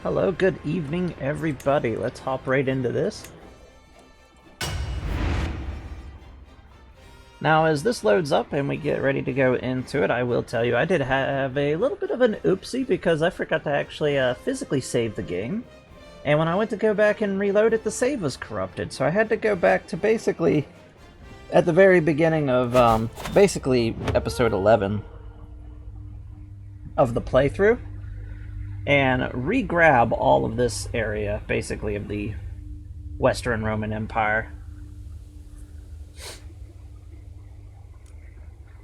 Hello, good evening, everybody. Let's hop right into this. Now, as this loads up and we get ready to go into it, I will tell you I did have a little bit of an oopsie because I forgot to actually physically save the game. And when I went to go back and reload it, the save was corrupted. So I had to go back to basically at the very beginning of basically episode 11 of the playthrough and re-grab all of this area, basically, of the Western Roman Empire.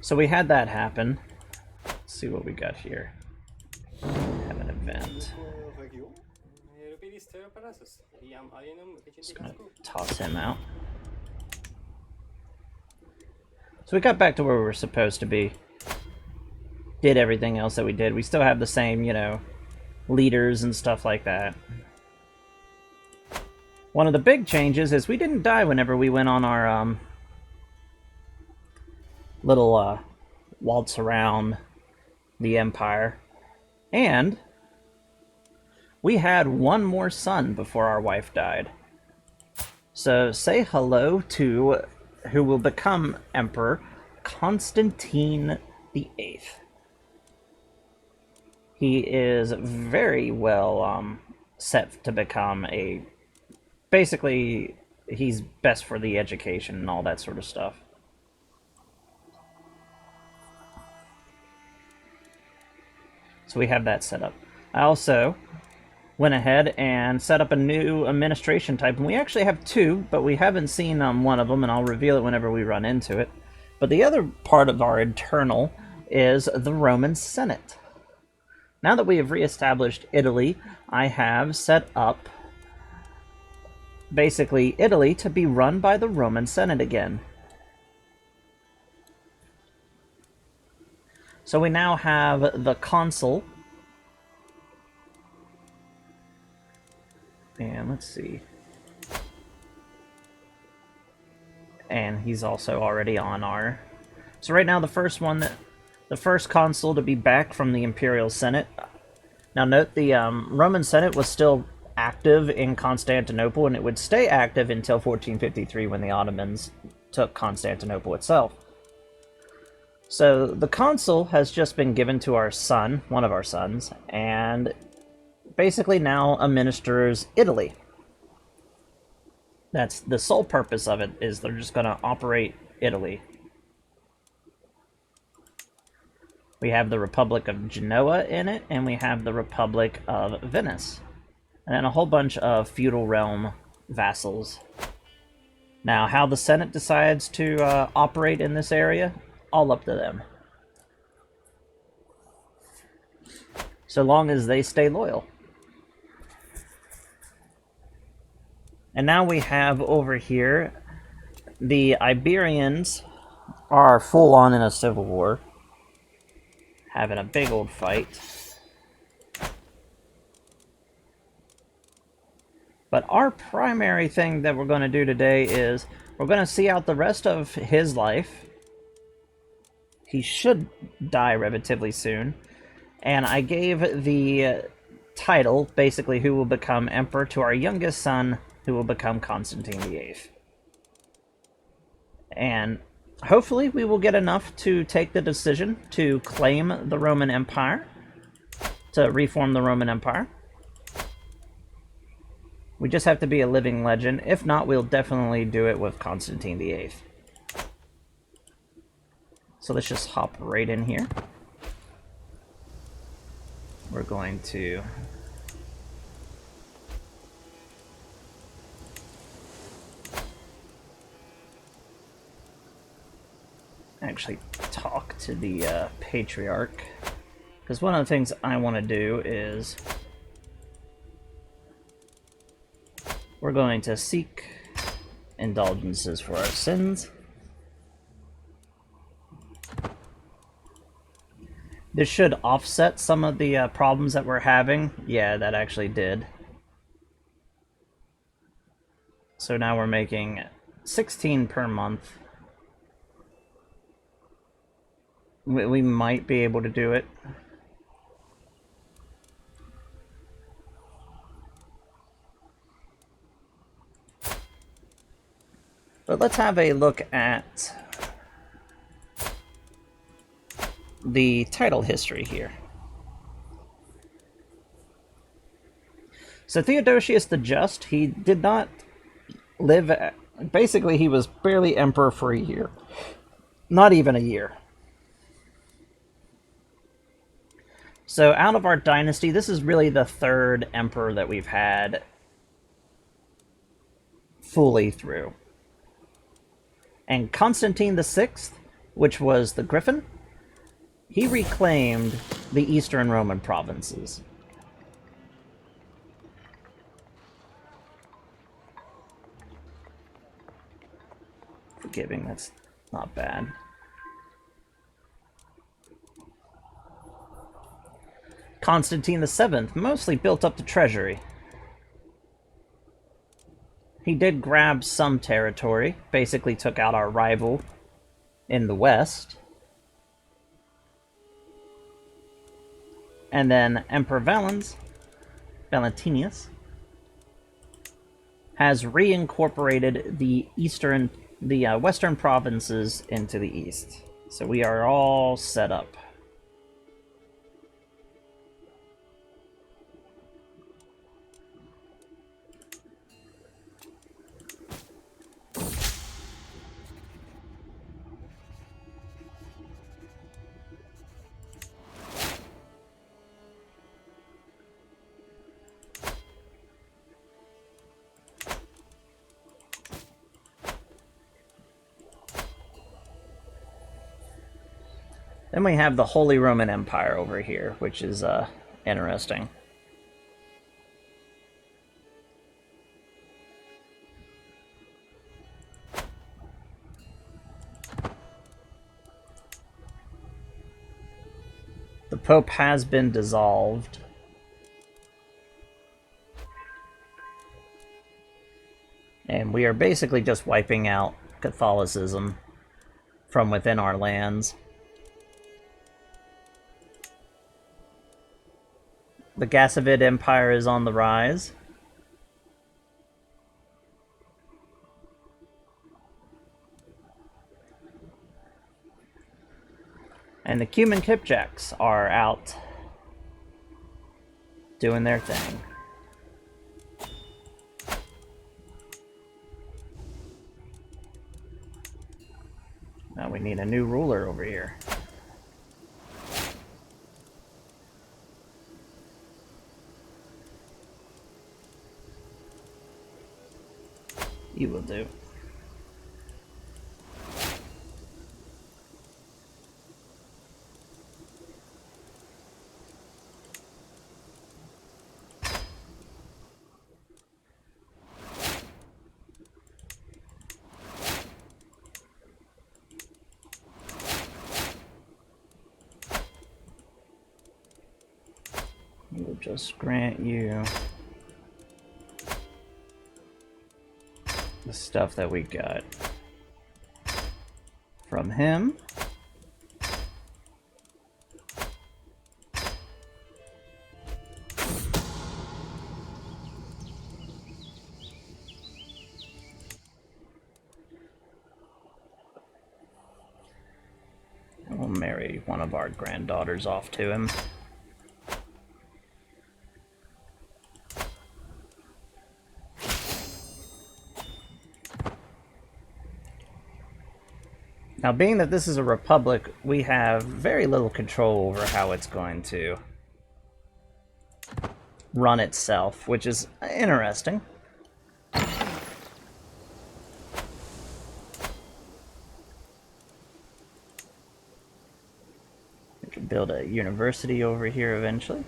So we had that happen. Let's see what we got here. Have an event. Just gonna toss him out. So we got back to where we were supposed to be. Did everything else that we did. We still have the same, leaders and stuff like that. One of the big changes is we didn't die whenever we went on our little waltz around the Empire. And we had one more son before our wife died. So say hello to who will become Emperor, Constantine VIII. He is very well set to become a... Basically, he's best for the education and all that sort of stuff. So we have that set up. I also went ahead and set up a new administration type, and we actually have two, but we haven't seen one of them, and I'll reveal it whenever we run into it. But the other part of our internal is the Roman Senate. Now that we have reestablished Italy, I have set up basically Italy to be run by the Roman Senate again. So we now have the consul. And let's see. And he's also already on our... So right now the first consul to be back from the Imperial Senate. Now note the Roman Senate was still active in Constantinople, and it would stay active until 1453 when the Ottomans took Constantinople itself. So the consul has just been given to our son, one of our sons, and basically now administers Italy. That's the sole purpose of it, is they're just going to operate Italy. We have the Republic of Genoa in it, and we have the Republic of Venice. And then a whole bunch of feudal realm vassals. Now, how the Senate decides to operate in this area, all up to them. So long as they stay loyal. And now we have over here, the Iberians are full on in a civil war. Having a big old fight. But our primary thing that we're going to do today is we're going to see out the rest of his life. He should die relatively soon. And I gave the title, basically who will become emperor, to our youngest son, who will become Constantine VIII. And hopefully we will get enough to take the decision to claim the Roman Empire, to reform the Roman Empire. We just have to be a living legend. If not, we'll definitely do it with Constantine VIII. So let's just hop right in here. We're going to... actually talk to the Patriarch. Because one of the things I want to do is... we're going to seek indulgences for our sins. This should offset some of the problems that we're having. Yeah, that actually did. So now we're making 16 per month. We might be able to do it. But let's have a look at the title history here. So Theodosius the Just, he did not live... Basically, he was barely emperor for a year. Not even a year. So out of our dynasty, this is really the third emperor that we've had fully through. And Constantine VI, which was the Griffin, he reclaimed the Eastern Roman provinces. Forgiving, that's not bad. Constantine VII mostly built up the treasury. He did grab some territory, basically took out our rival in the west. And then Emperor Valentinius, has reincorporated the western provinces into the east. So we are all set up. Then we have the Holy Roman Empire over here, which is interesting. The Pope has been dissolved. And we are basically just wiping out Catholicism from within our lands. The Gassavid Empire is on the rise. And the Cuman Kipchaks are out doing their thing. Now we need a new ruler over here. You will do. We'll just grant you the stuff that we got from him. We'll marry one of our granddaughters off to him. Now, being that this is a republic, we have very little control over how it's going to run itself, which is interesting. We can build a university over here eventually.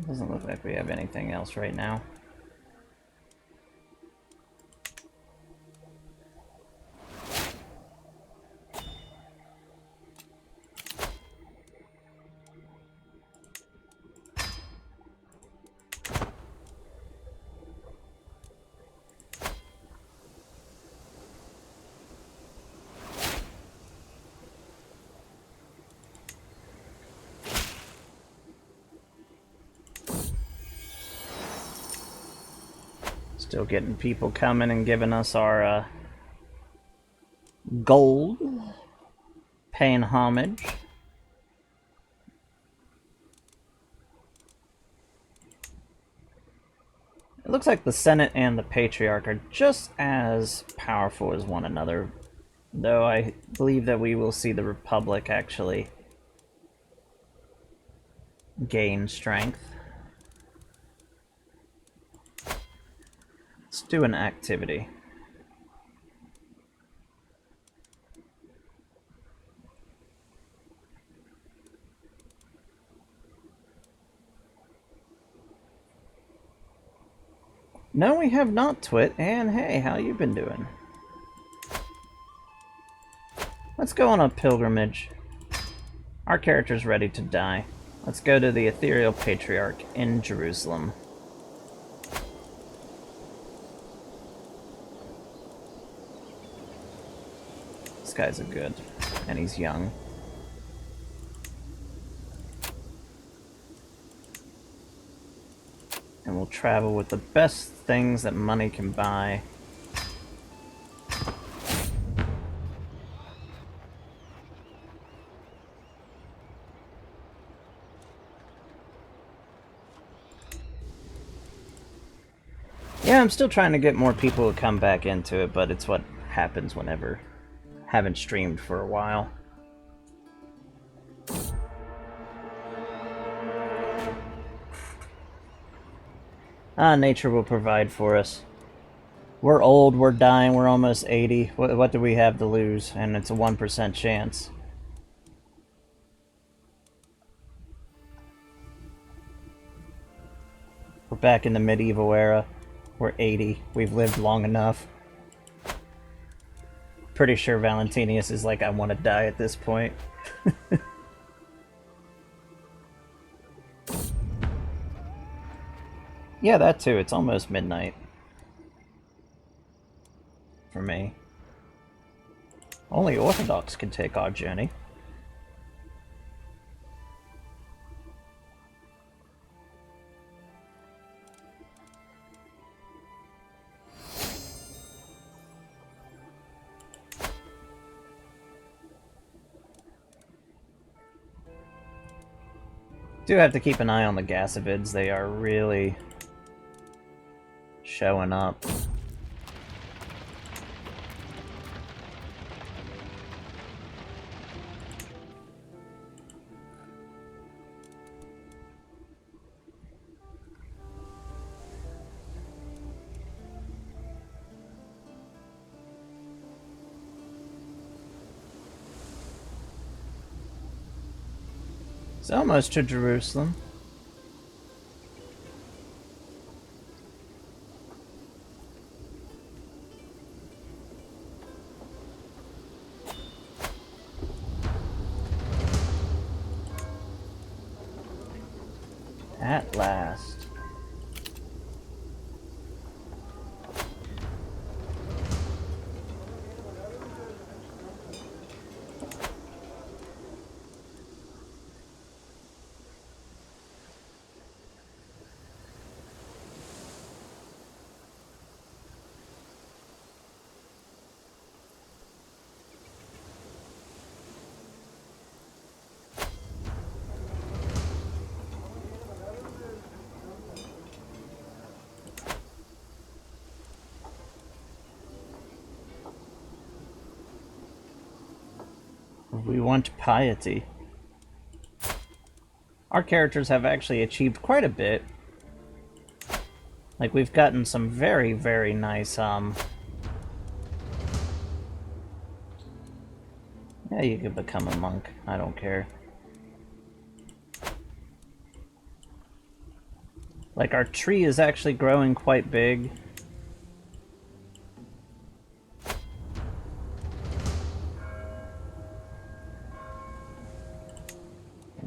Doesn't look like we have anything else right now. Still getting people coming and giving us our gold, paying homage. It looks like the Senate and the Patriarch are just as powerful as one another, though I believe that we will see the Republic actually gain strength. Let's do an activity. No, we have not, Twit. And hey, how you been doing? Let's go on a pilgrimage. Our character's ready to die. Let's go to the Ethereal Patriarch in Jerusalem. This guy's a good, and he's young. And we'll travel with the best things that money can buy. Yeah, I'm still trying to get more people to come back into it, but it's what happens whenever I haven't streamed for a while. Nature will provide for us. We're old, we're dying, we're almost 80. What do we have to lose? And it's a 1% chance. We're back in the medieval era. We're 80. We've lived long enough. Pretty sure Valentinius is like, I want to die at this point. Yeah, that too. It's almost midnight. For me. Only Orthodox can take our journey. Do have to keep an eye on the Gasavids. They are really showing up. It's almost to Jerusalem. At last. We want piety. Our characters have actually achieved quite a bit. Like, we've gotten some very, very nice, Yeah, you could become a monk. I don't care. Like, our tree is actually growing quite big.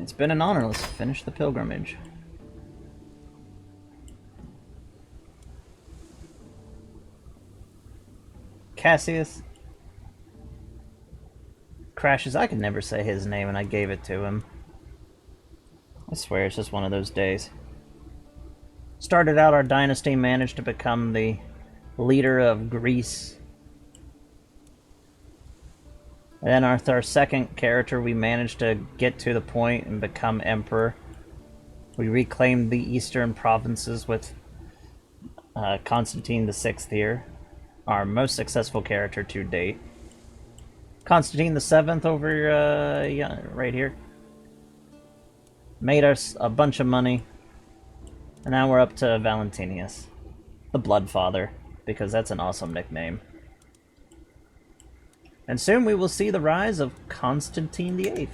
It's been an honor. Let's finish the pilgrimage. Cassius crashes. I could never say his name, and I gave it to him. I swear, it's just one of those days. Started out our dynasty, managed to become the leader of Greece. And then our second character, we managed to get to the point and become emperor. We reclaimed the eastern provinces with Constantine VI here, our most successful character to date. Constantine VII over yeah, right here. Made us a bunch of money. And now we're up to Valentinius, the Blood Father, because that's an awesome nickname. And soon we will see the rise of Constantine VIII.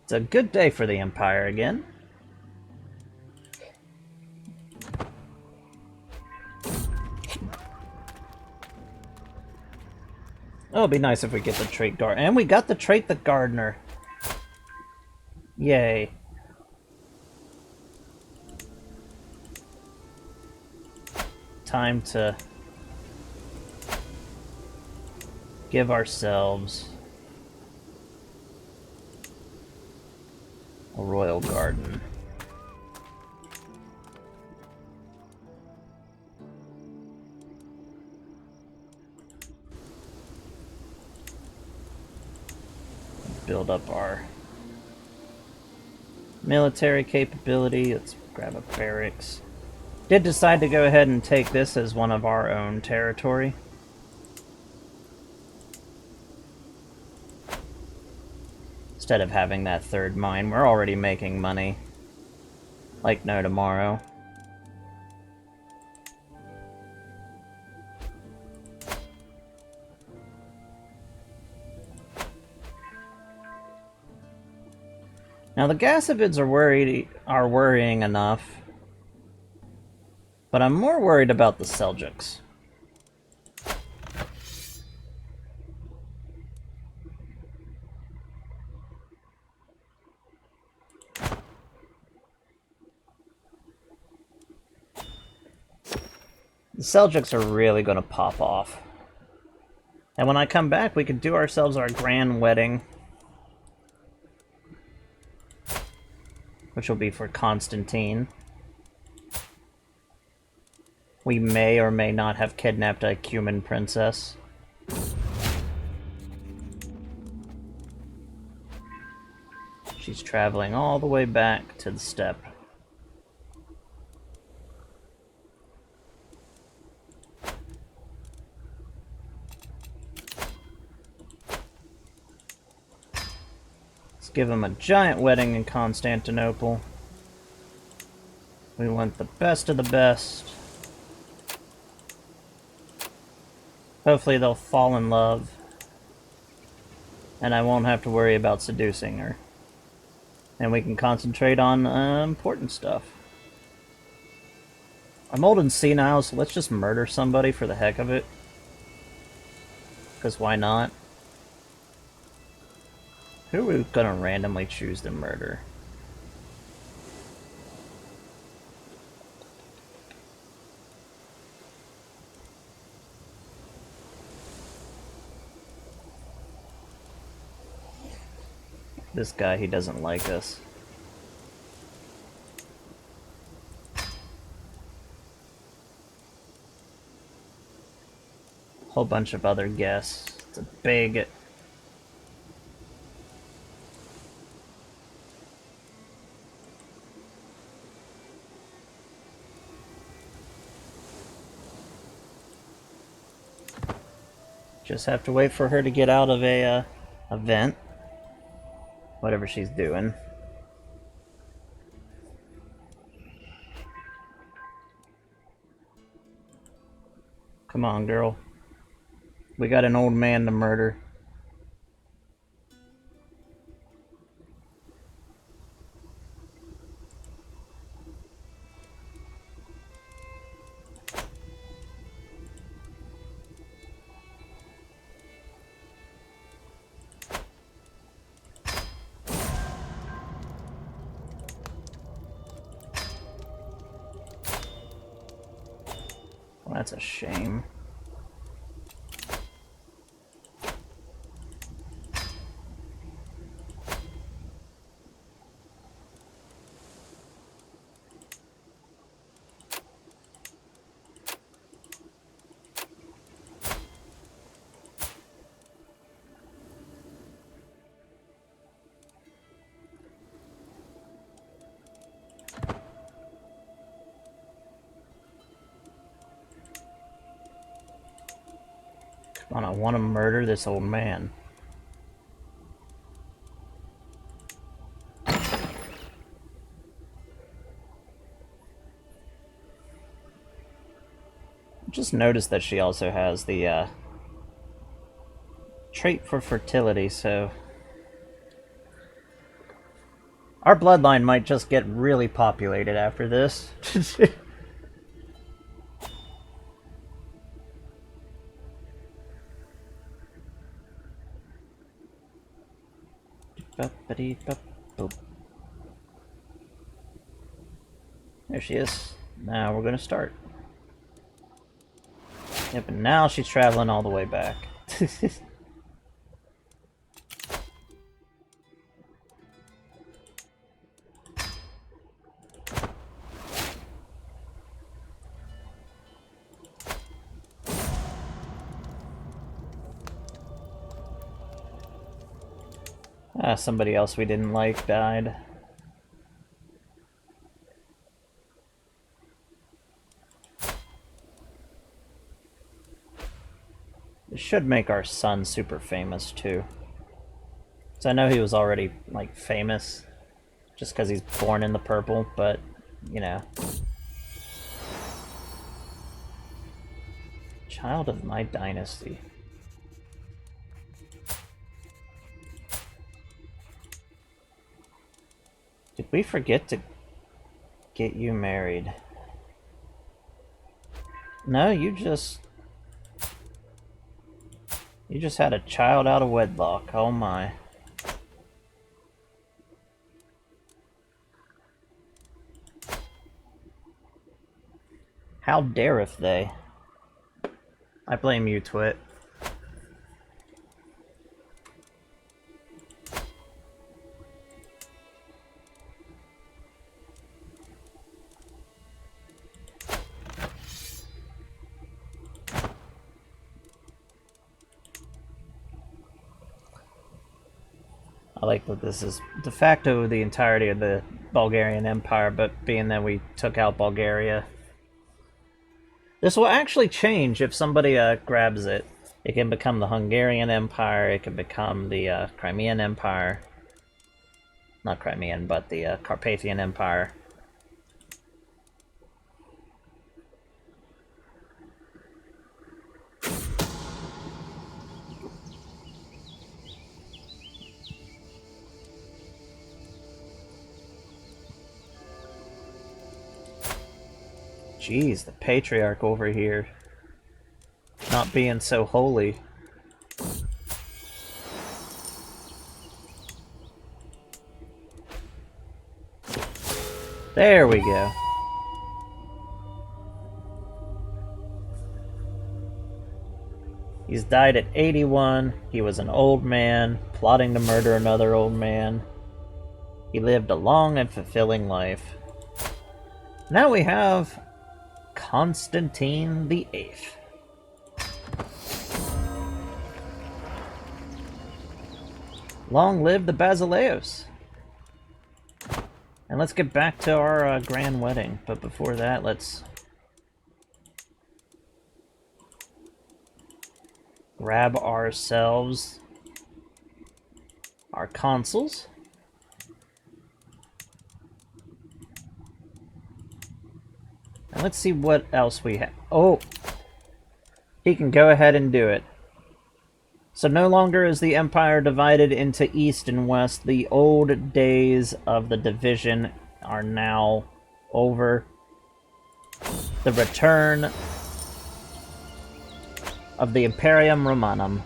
It's a good day for the Empire again. Oh, it'd be nice if we get the trait Gardener. And we got the trait the Gardener. Yay. Time to give ourselves a royal garden. Build up our military capability. Let's grab a barracks. Did decide to go ahead and take this as one of our own territory. Instead of having that third mine, we're already making money. Like no tomorrow. Now the Gasavids are worrying enough, but I'm more worried about the Seljuks. The Seljuks are really going to pop off. And when I come back, we could do ourselves our grand wedding. Which will be for Constantine. We may or may not have kidnapped a Cuman princess. She's traveling all the way back to the steppe. Let's give him a giant wedding in Constantinople. We want the best of the best. Hopefully they'll fall in love. And I won't have to worry about seducing her. And we can concentrate on important stuff. I'm old and senile, so let's just murder somebody for the heck of it. Because why not? Who are we gonna randomly choose to murder? This guy, he doesn't like us. Whole bunch of other guests. It's a big... Just have to wait for her to get out of a event. Whatever she's doing. Come on, girl. We got an old man to murder. Well, that's a shame. on, I want to murder this old man. Just noticed that she also has the trait for fertility, so our bloodline might just get really populated after this. There she is. Now we're gonna start. Yep, and now she's traveling all the way back. Somebody else we didn't like died. It should make our son super famous too. So I know he was already like famous just because he's born in the purple, but you know. Child of my dynasty. Did we forget to get you married? No, you just had a child out of wedlock. Oh my. How dareth they? I blame you, Twit. I like that this is de facto the entirety of the Bulgarian Empire, but being that we took out Bulgaria. This will actually change if somebody grabs it. It can become the Hungarian Empire, it can become the Crimean Empire. Not Crimean, but the Carpathian Empire. Jeez, the patriarch over here. Not being so holy. There we go. He's died at 81. He was an old man, plotting to murder another old man. He lived a long and fulfilling life. Now we have Constantine the Eighth. Long live the Basileus! And let's get back to our grand wedding, but before that, let's grab ourselves our consuls. And let's see what else we have. Oh! He can go ahead and do it. So no longer is the empire divided into east and west. The old days of the division are now over. The return of the Imperium Romanum.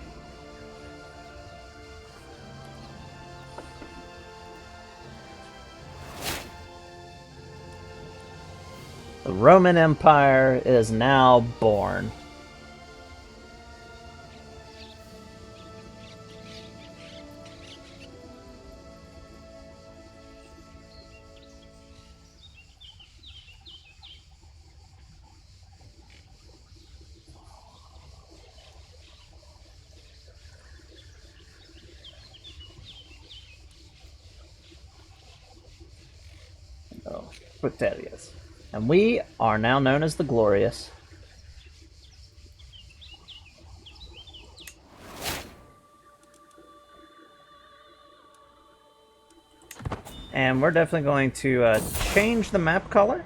The Roman Empire is now born. Oh, Castillius. And we are now known as the Glorious. And we're definitely going to change the map color.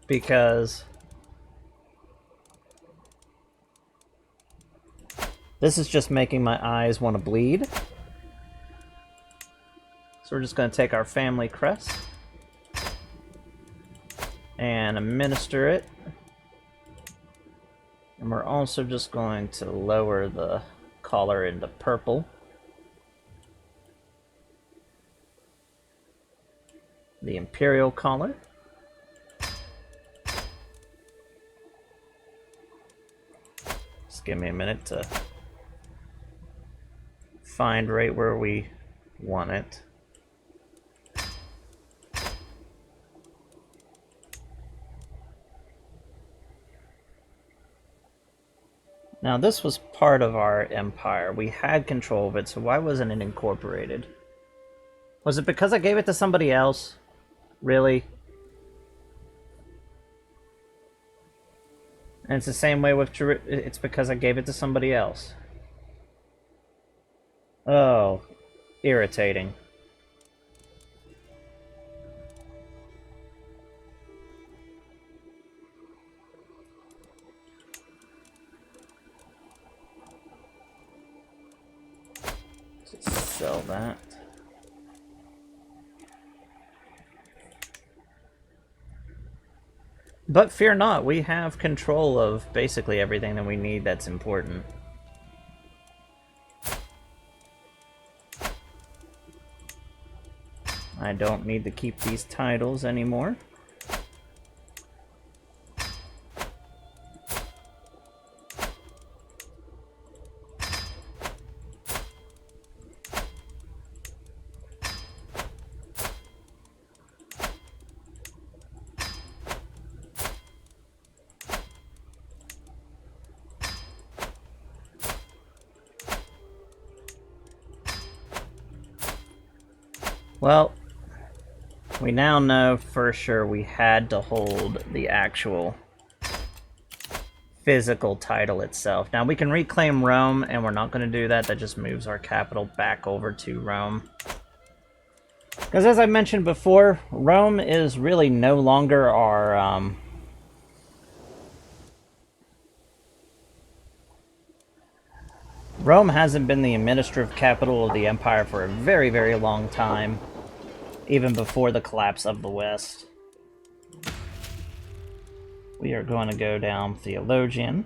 Because this is just making my eyes want to bleed. So we're just going to take our family crest and administer it. And we're also just going to lower the color into purple. The Imperial collar. Just give me a minute to find right where we want it. Now this was part of our empire. We had control of it, so why wasn't it incorporated? Was it because I gave it to somebody else? Really? And it's the same way with it's because I gave it to somebody else. Oh, irritating. Just sell that. But fear not, we have control of basically everything that we need that's important. I don't need to keep these titles anymore. Well, we now know for sure we had to hold the actual physical title itself. Now we can reclaim Rome, and we're not going to do that. That just moves our capital back over to Rome. Because as I mentioned before, Rome is really no longer our... Rome hasn't been the administrative capital of the empire for a very, very long time. Even before the collapse of the West. We are going to go down Theologian.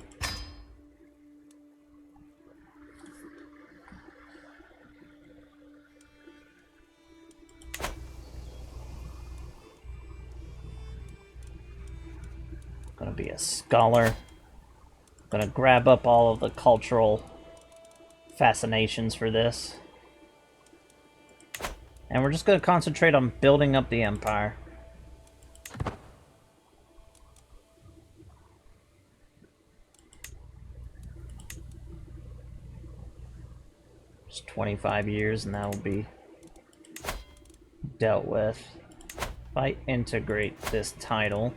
Going to be a scholar. Going to grab up all of the cultural fascinations for this. And we're just going to concentrate on building up the empire. Just 25 years and that will be dealt with. If I integrate this title.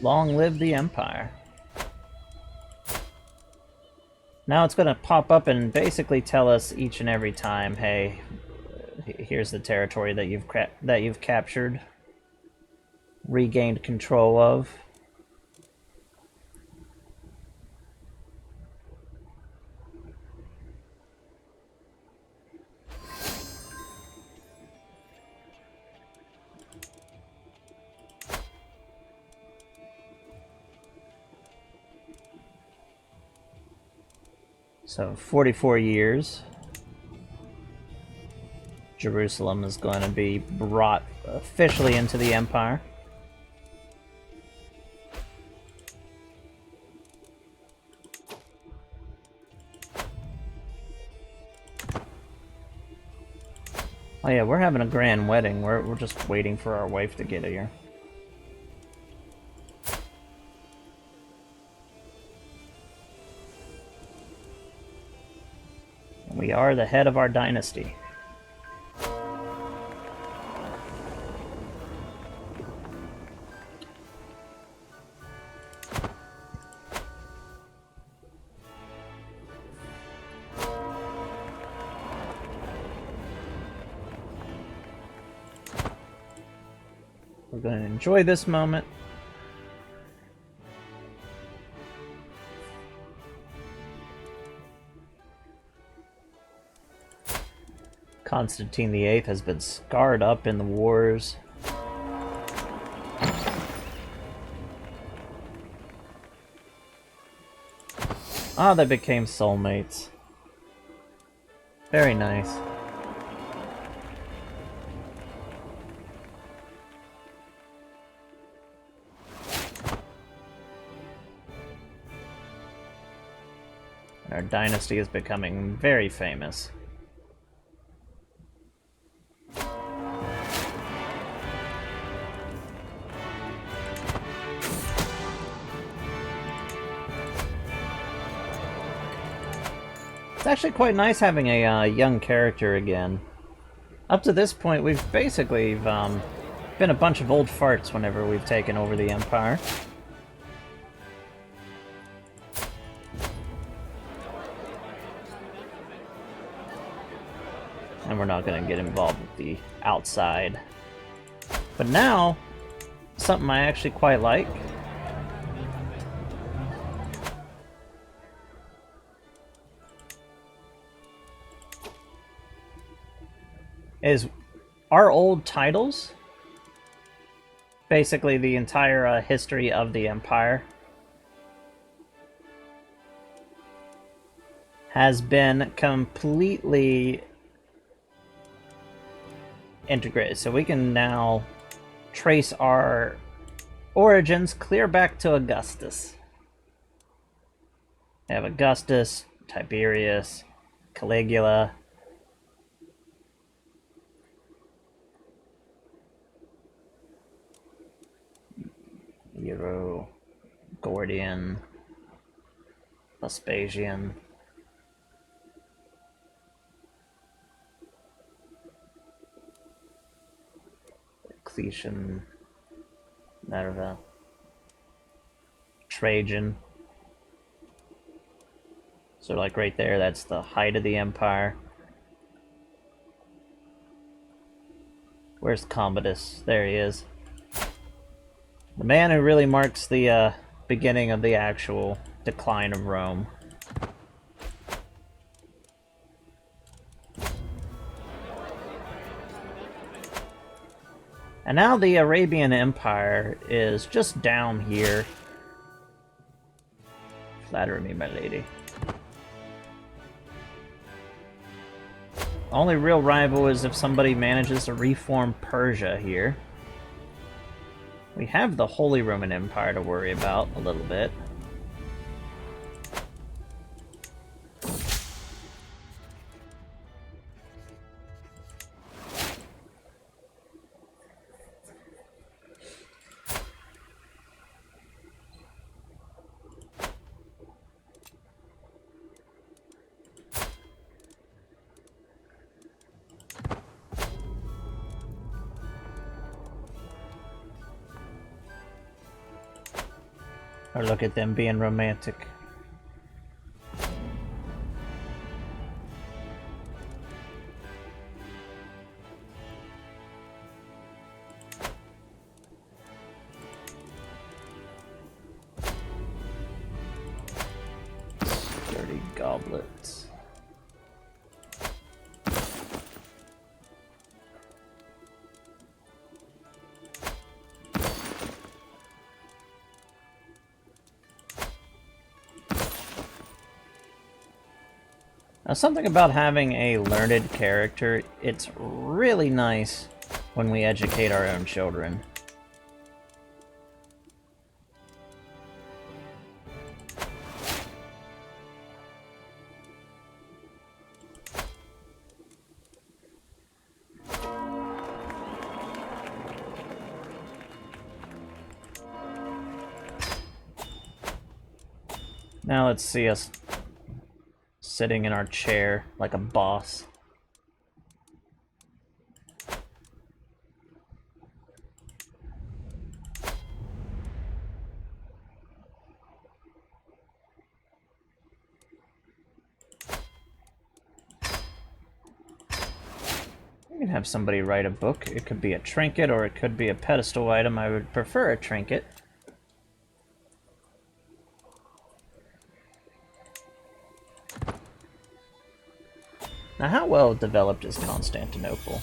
Long live the empire. Now it's going to pop up and basically tell us each and every time, hey, here's the territory that you've captured, regained control of. So 44 years. Jerusalem is going to be brought officially into the empire. Oh yeah, we're having a grand wedding. We're just waiting for our wife to get here. We are the head of our dynasty. We're going to enjoy this moment. Constantine VIII has been scarred up in the wars. Ah, they became soulmates. Very nice. Our dynasty is becoming very famous. It's actually quite nice having a young character again. Up to this point, we've basically been a bunch of old farts whenever we've taken over the Empire. And we're not going to get involved with the outside. But now, something I actually quite like is our old titles, basically the entire history of the Empire, has been completely integrated. So we can now trace our origins clear back to Augustus. We have Augustus, Tiberius, Caligula, Nero, Gordian, Vespasian, Diocletian, Nerva, Trajan. So like right there, that's the height of the empire. Where's Commodus? There he is. The man who really marks the beginning of the actual decline of Rome. And now the Arabian Empire is just down here. Flatter me, my lady. Only real rival is if somebody manages to reform Persia here. We have the Holy Roman Empire to worry about a little bit. Or look at them being romantic. Dirty goblets. Now, something about having a learned character, it's really nice when we educate our own children. Now let's see us sitting in our chair like a boss. can have somebody write a book. It could be a trinket or it could be a pedestal item. I would prefer a trinket. Now, how well developed is Constantinople?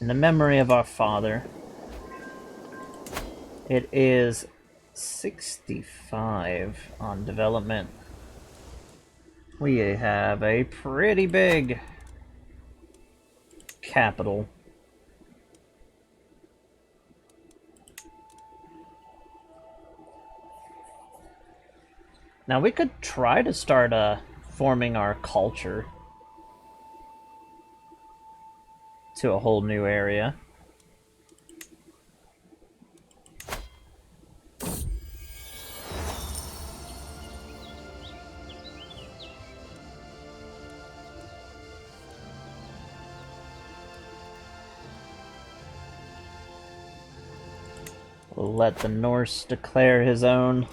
In the memory of our father, it is 65 on development. We have a pretty big capital. Now we could try to start forming our culture to a whole new area. We'll let the Norse declare his own.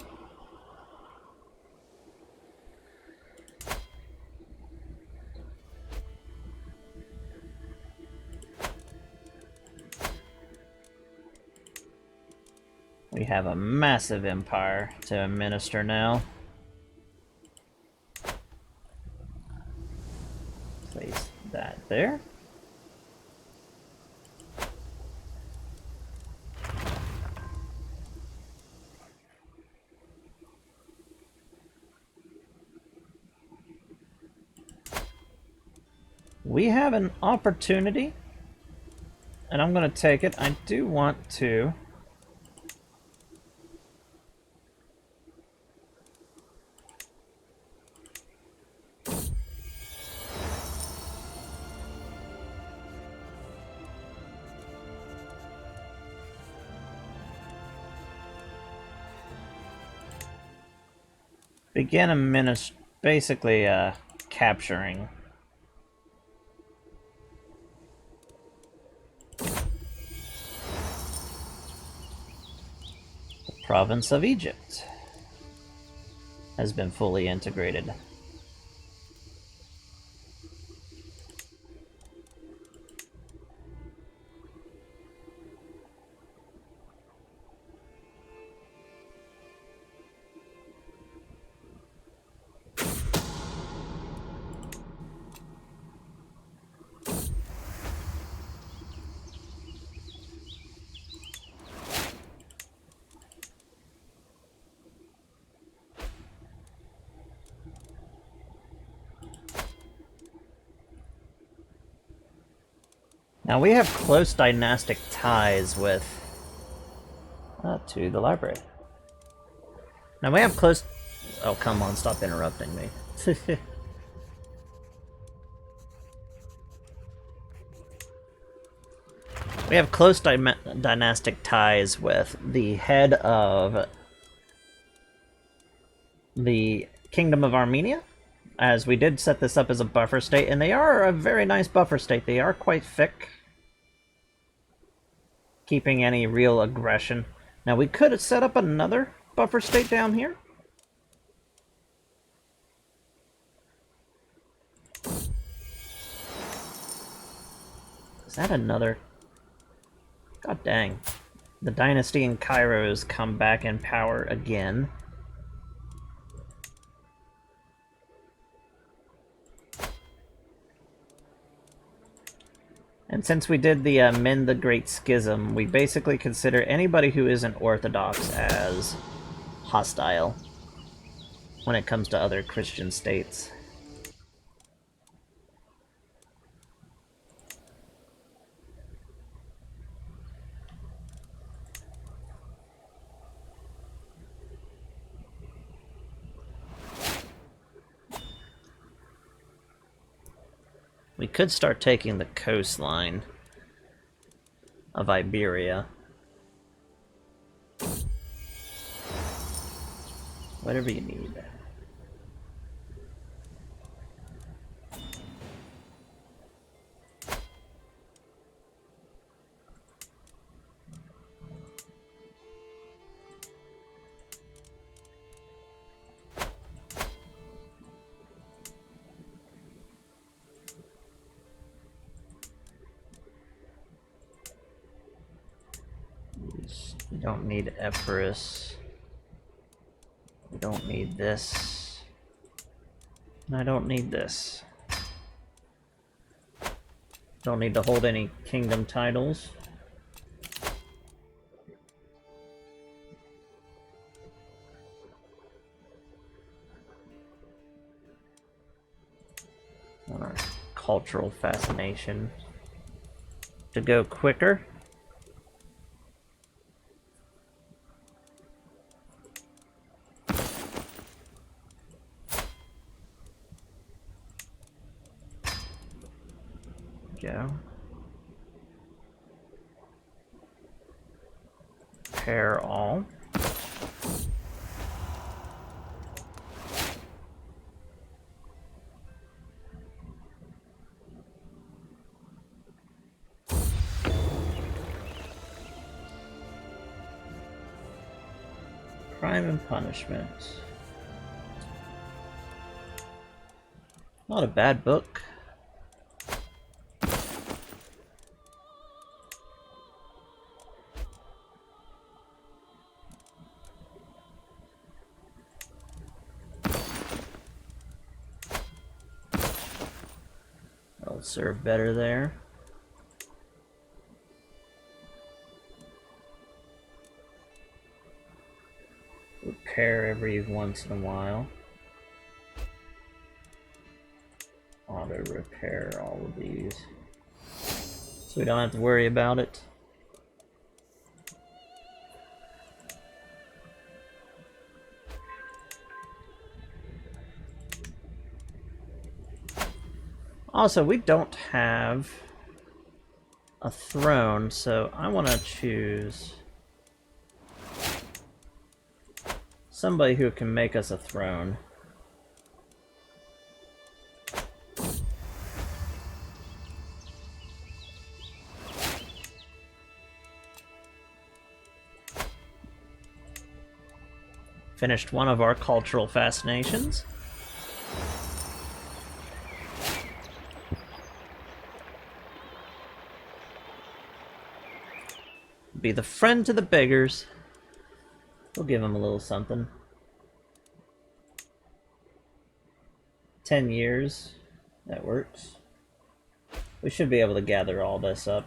We have a massive empire to administer now. Place that there. We have an opportunity, and I'm going to take it. I do want to begin basically capturing the province of Egypt. Has been fully integrated. Now we have close dynastic ties with to the library. Now we have close. Oh, come on! Stop interrupting me. We have close dynastic ties with the head of the Kingdom of Armenia, as we did set this up as a buffer state, and they are a very nice buffer state. They are quite thick, keeping any real aggression. Now we could have set up another buffer state down here. Is that another? God dang. The dynasty in Cairo has come back in power again. And since we did the Mend the Great Schism, we basically consider anybody who isn't Orthodox as hostile when it comes to other Christian states. We could start taking the coastline of Iberia. Whatever you need. Don't need Epirus. We don't need this. And I don't need this. Don't need to hold any kingdom titles. On our cultural fascination. To go quicker. Go. Pair all. Crime and Punishment. Not a bad book. That'll serve better there. Repair every once in a while. Auto repair all of these. So we don't have to worry about it. Also, we don't have a throne, so I want to choose somebody who can make us a throne. Finished one of our cultural fascinations. Be the friend to the beggars. We'll give them a little something. 10 years. That works. We should be able to gather all this up.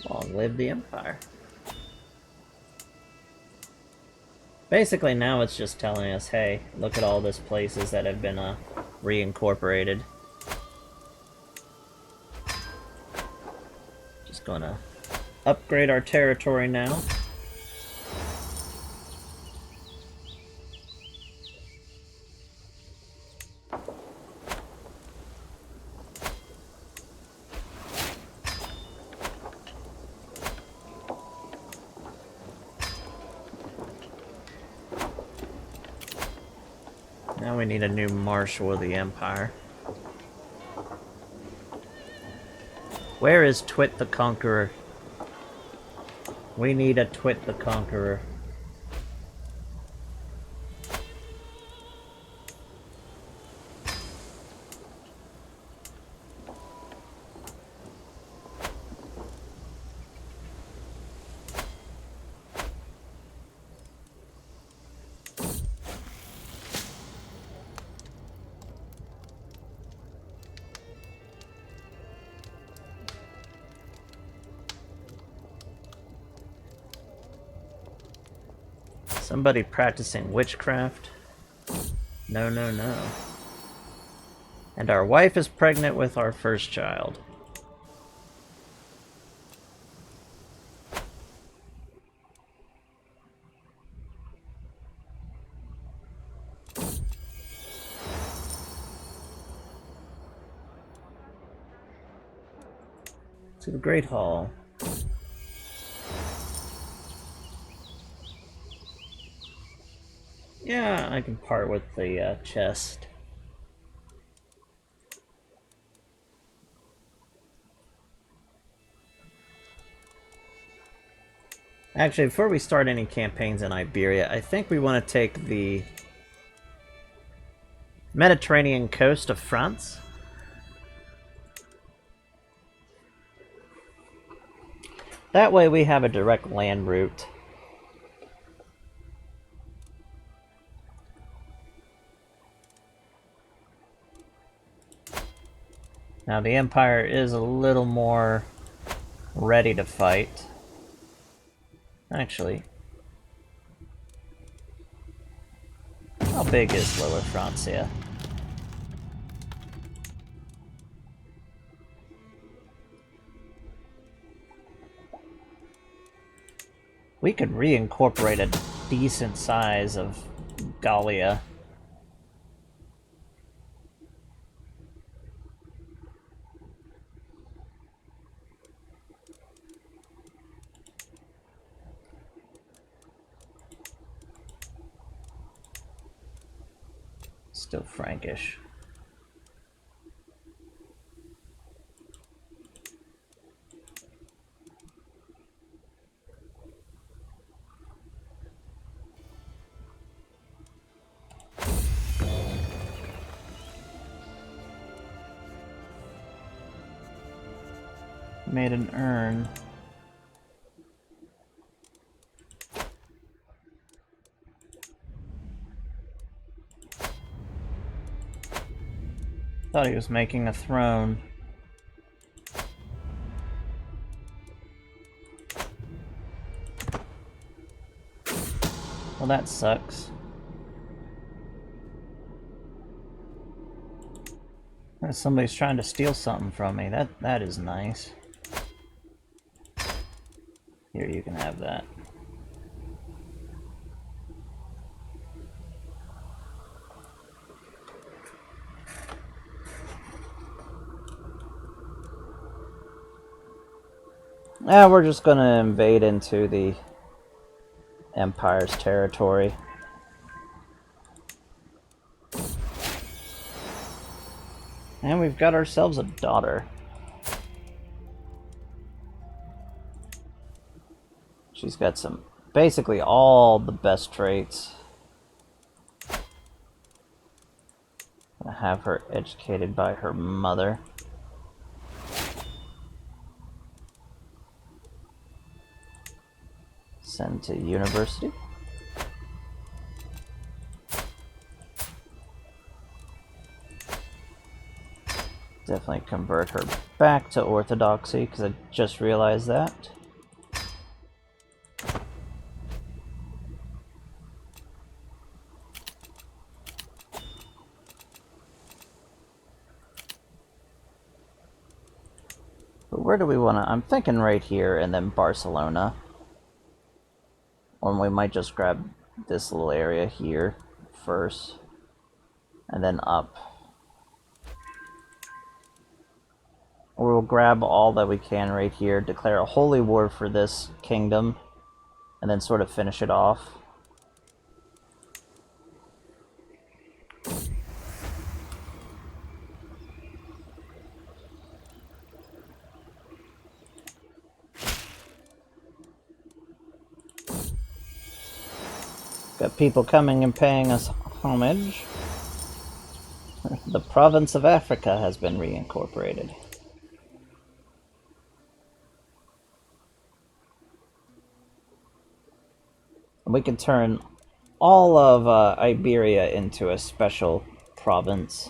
Long live the Empire. Basically now it's just telling us, hey, look at all these places that have been reincorporated. Just gonna upgrade our territory now. Now we need a new Marshal of the Empire. Where is Twit the Conqueror? We need a Twit the Conqueror. Somebody practicing witchcraft? No, no, no. And our wife is pregnant with our first child. To the Great Hall. Yeah, I can part with the chest. Actually, before we start any campaigns in Iberia, I think we want to take the Mediterranean coast of France. That way we have a direct land route. Now the Empire is a little more ready to fight. Actually, how big is Lower Francia? We could reincorporate a decent size of Gallia. Still Frankish. Made an urn. Thought he was making a throne. Well, that sucks. Somebody's trying to steal something from me. That is nice. Here, you can have that. Now we're just gonna invade into the Empire's territory. And we've got ourselves a daughter. She's got basically all the best traits. Gonna have her educated by her mother. Send to university. Definitely convert her back to Orthodoxy, because I just realized that. But where do we want to... I'm thinking right here, and then Barcelona. Or we might just grab this little area here first, and then up. Or we'll grab all that we can right here, declare a holy war for this kingdom, and then sort of finish it off. Got people coming and paying us homage. The province of Africa has been reincorporated. We can turn all of Iberia into a special province.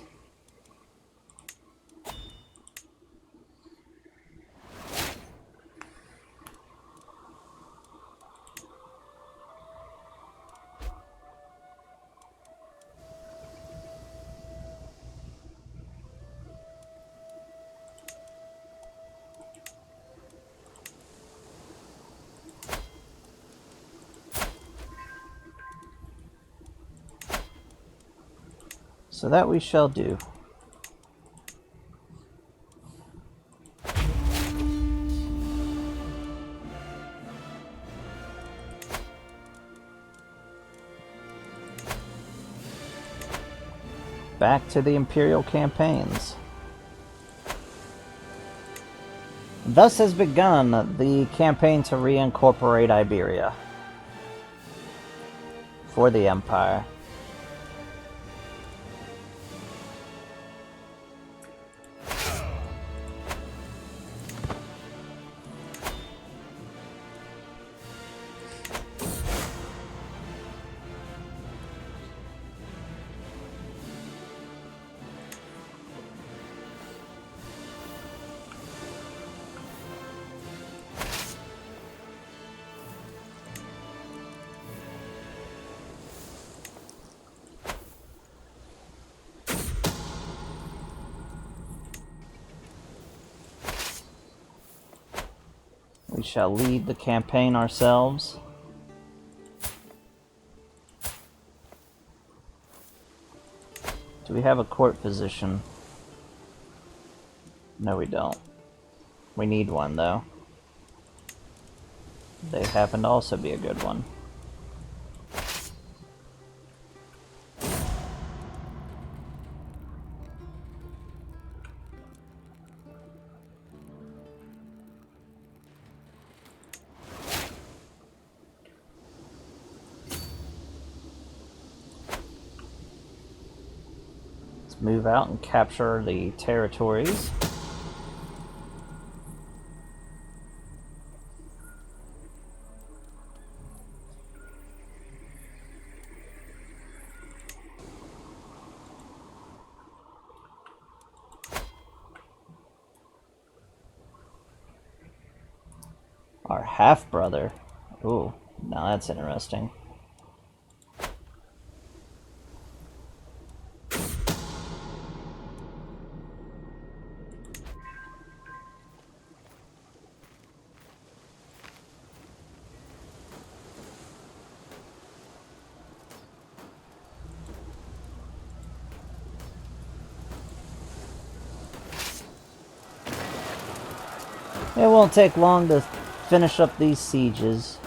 So that we shall do. Back to the Imperial campaigns. Thus has begun the campaign to reincorporate Iberia for the Empire. We shall lead the campaign ourselves. Do we have a court position? No, we don't. We need one, though. They happen to also be a good one. Let's move out and capture the territories. Our half-brother. Ooh, now that's interesting. It won't take long to finish up these sieges.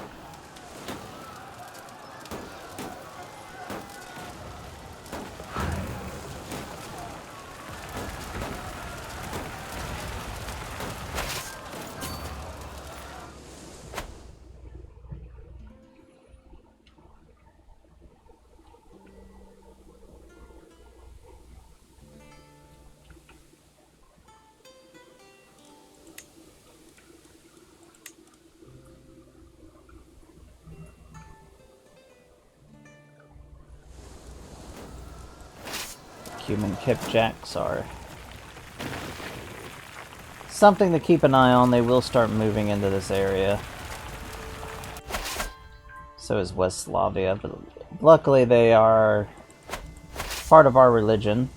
Human kipjacks are something to keep an eye on. They will start moving into this area. So is West Slavia, but luckily they are part of our religion.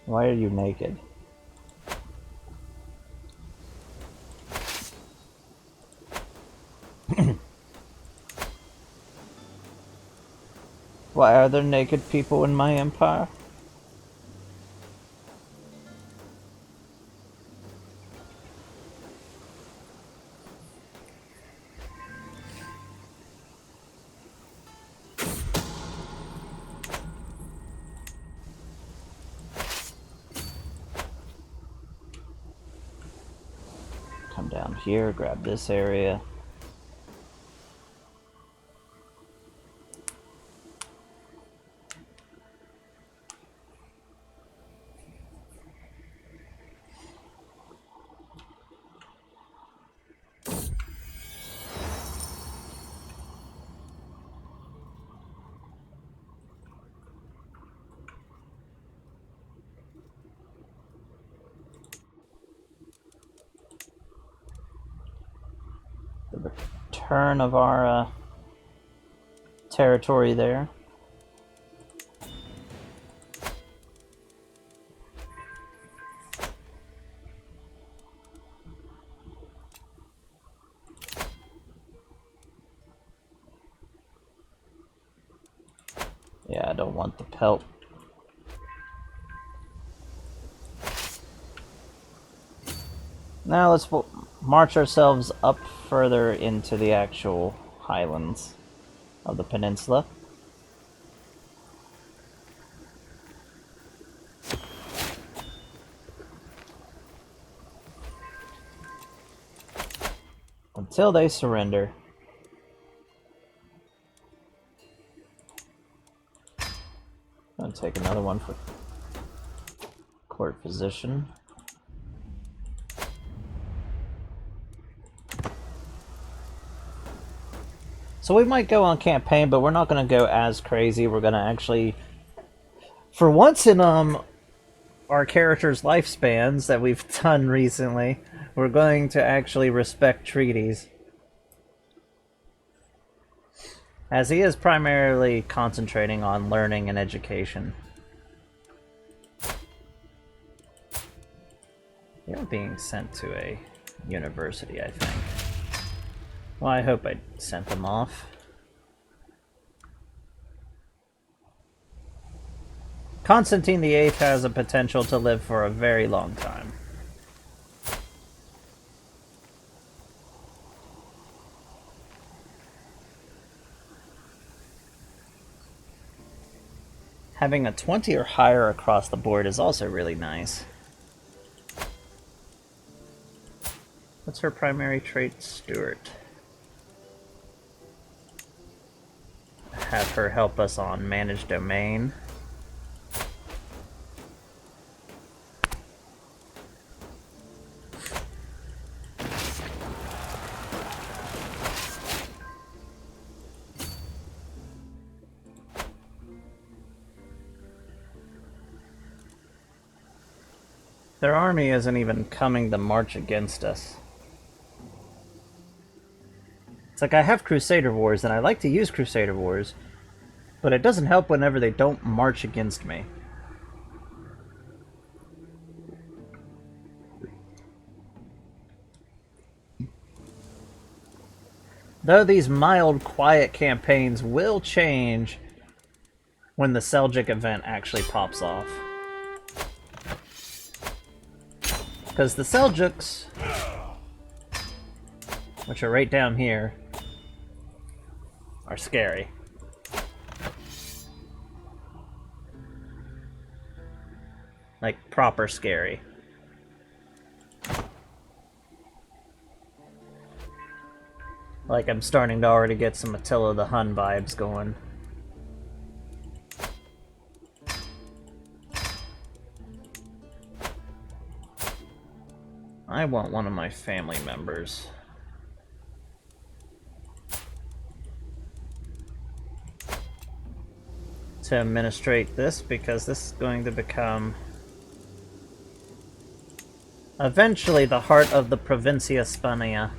Why are you naked? Why are there naked people in my empire? Come down here, grab this area. The return of our territory there. Yeah, I don't want the pelt. Now let's march ourselves up further into the actual highlands of the peninsula. Until they surrender. I'm gonna take another one for court position. So we might go on campaign, but we're not going to go as crazy. We're going to actually, for once in our characters' lifespans that we've done recently, we're going to actually respect treaties. as he is primarily concentrating on learning and education. You're being sent to a university, I think. Well, I hope I sent them off. Constantine VIII has a potential to live for a very long time. Having a 20 or higher across the board is also really nice. What's her primary trait? Steward. Have her help us on manage domain. Their army isn't even coming to march against us. It's like I have Crusader Wars, and I like to use Crusader Wars, but it doesn't help whenever they don't march against me. Though these mild, quiet campaigns will change when the Seljuk event actually pops off. Because the Seljuks, which are right down here, are scary. Like, proper scary. Like, I'm starting to already get some Attila the Hun vibes going. I want one of my family members. To administrate this, because this is going to become eventually the heart of the Provincia Hispania.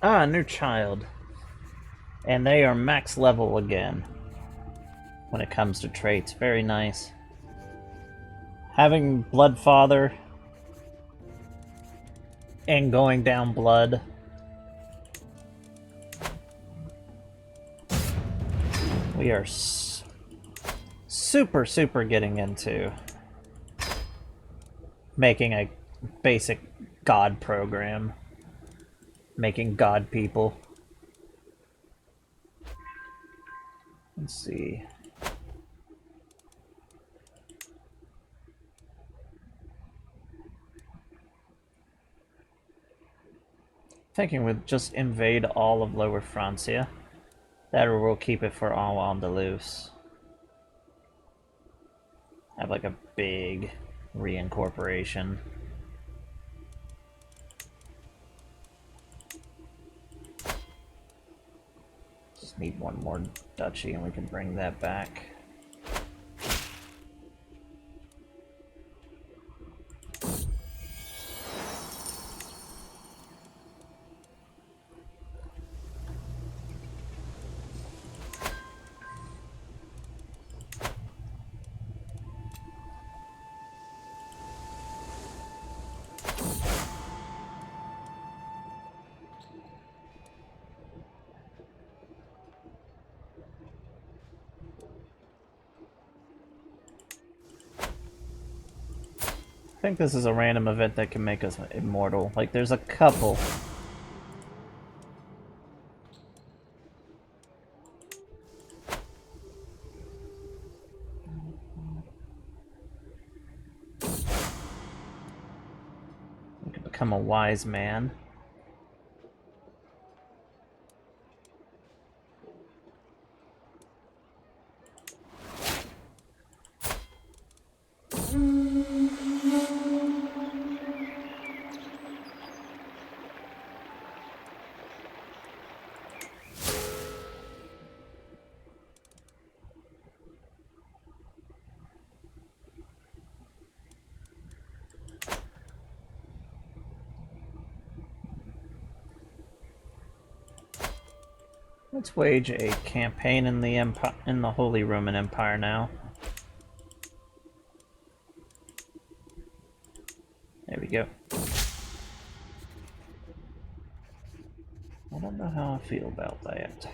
Ah, new child. And they are max level again. When it comes to traits. Very nice. Having Bloodfather and going down blood. We are super getting into making a basic god program. Making god people. Let's see. Thinking we'd just invade all of Lower Francia. That or we'll keep it for all Andalus. Have like a big reincorporation. Just need one more duchy and we can bring that back. think this is a random event that can make us immortal. Like, there's a couple. You can become a wise man. Let's wage a campaign in the Holy Roman Empire now. There we go. I don't know how I feel about that.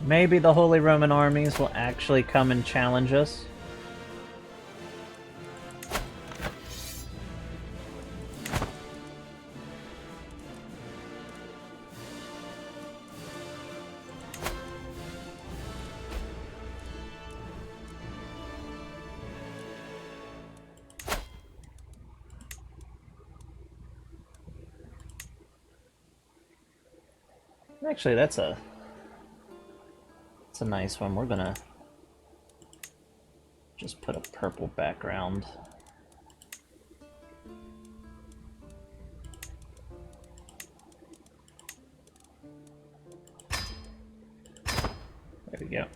Maybe the Holy Roman armies will actually come and challenge us. Actually, that's a nice one. We're gonna just put a purple background. There we go.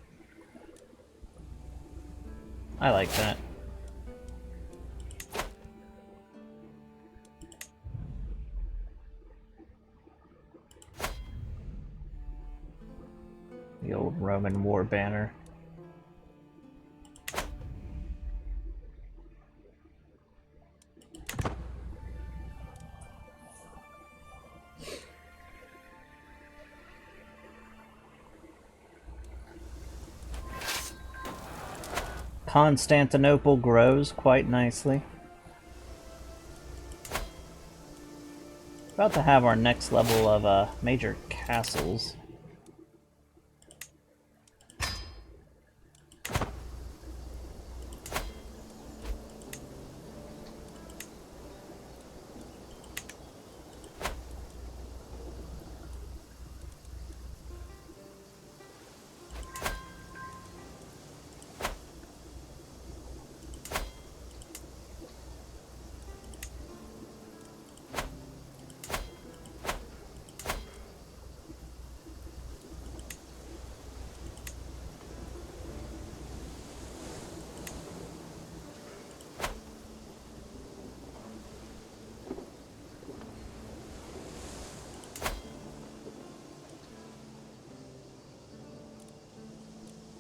I like that. The old Roman war banner. Constantinople grows quite nicely. About to have our next level of major castles.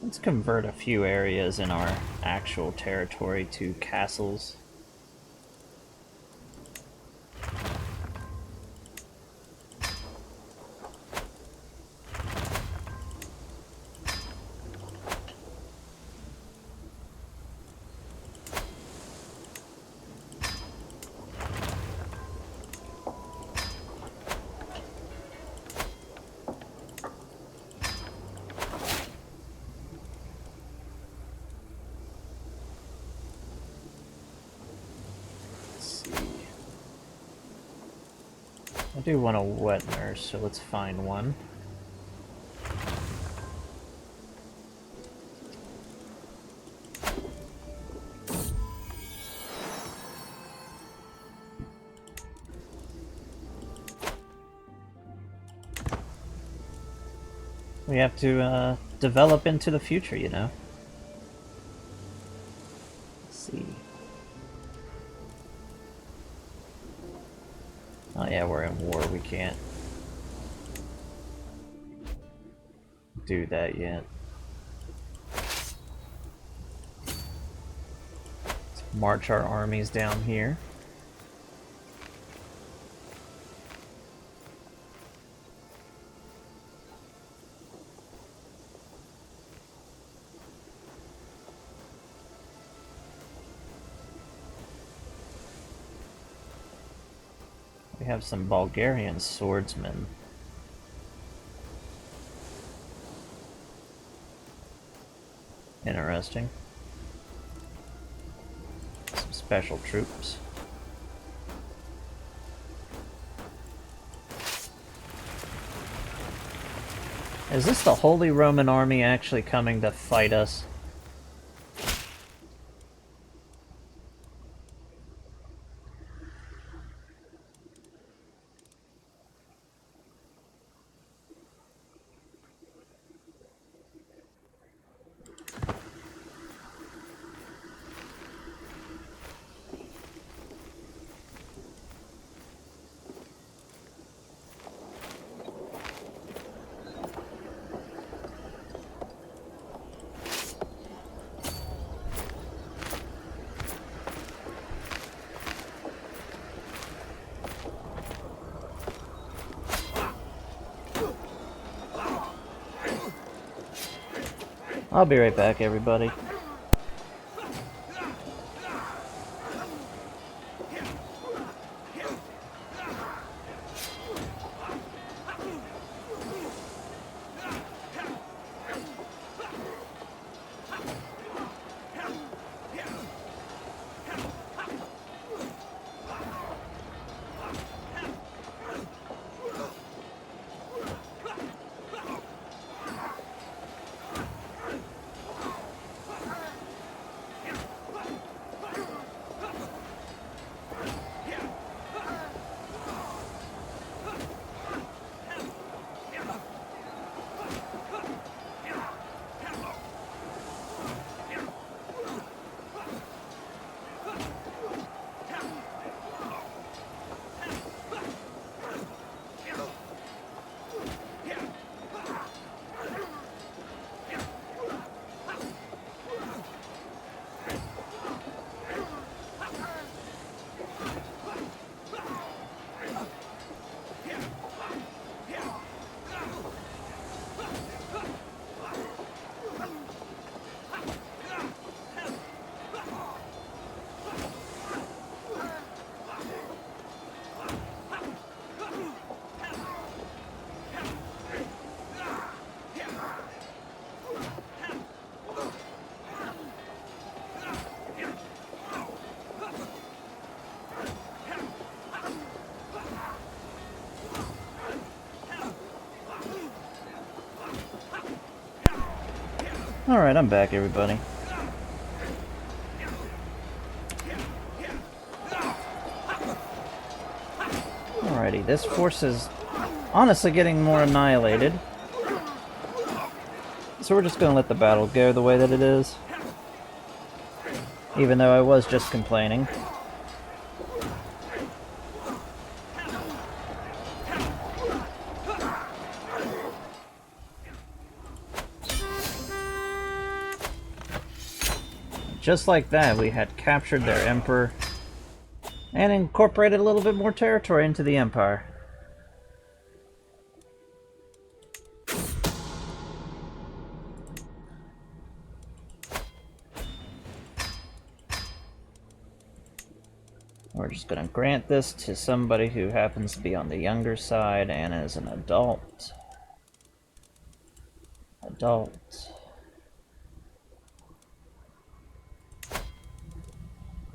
Let's convert a few areas in our actual territory to castles. I do want a wet nurse, so let's find one. We have to develop into the future, you know. see. Oh yeah, we're in war. We can't do that yet. Let's march our armies down here. We have some Bulgarian swordsmen. Interesting. Some special troops. Is this the Holy Roman Army actually coming to fight us? I'll be right back, everybody. Alright, I'm back, everybody. Alrighty, this force is honestly getting more annihilated. So we're just gonna let the battle go the way that it is. Even though I was just complaining. Just like that, we had captured their emperor and incorporated a little bit more territory into the empire. We're just going to grant this to somebody who happens to be on the younger side and is an adult.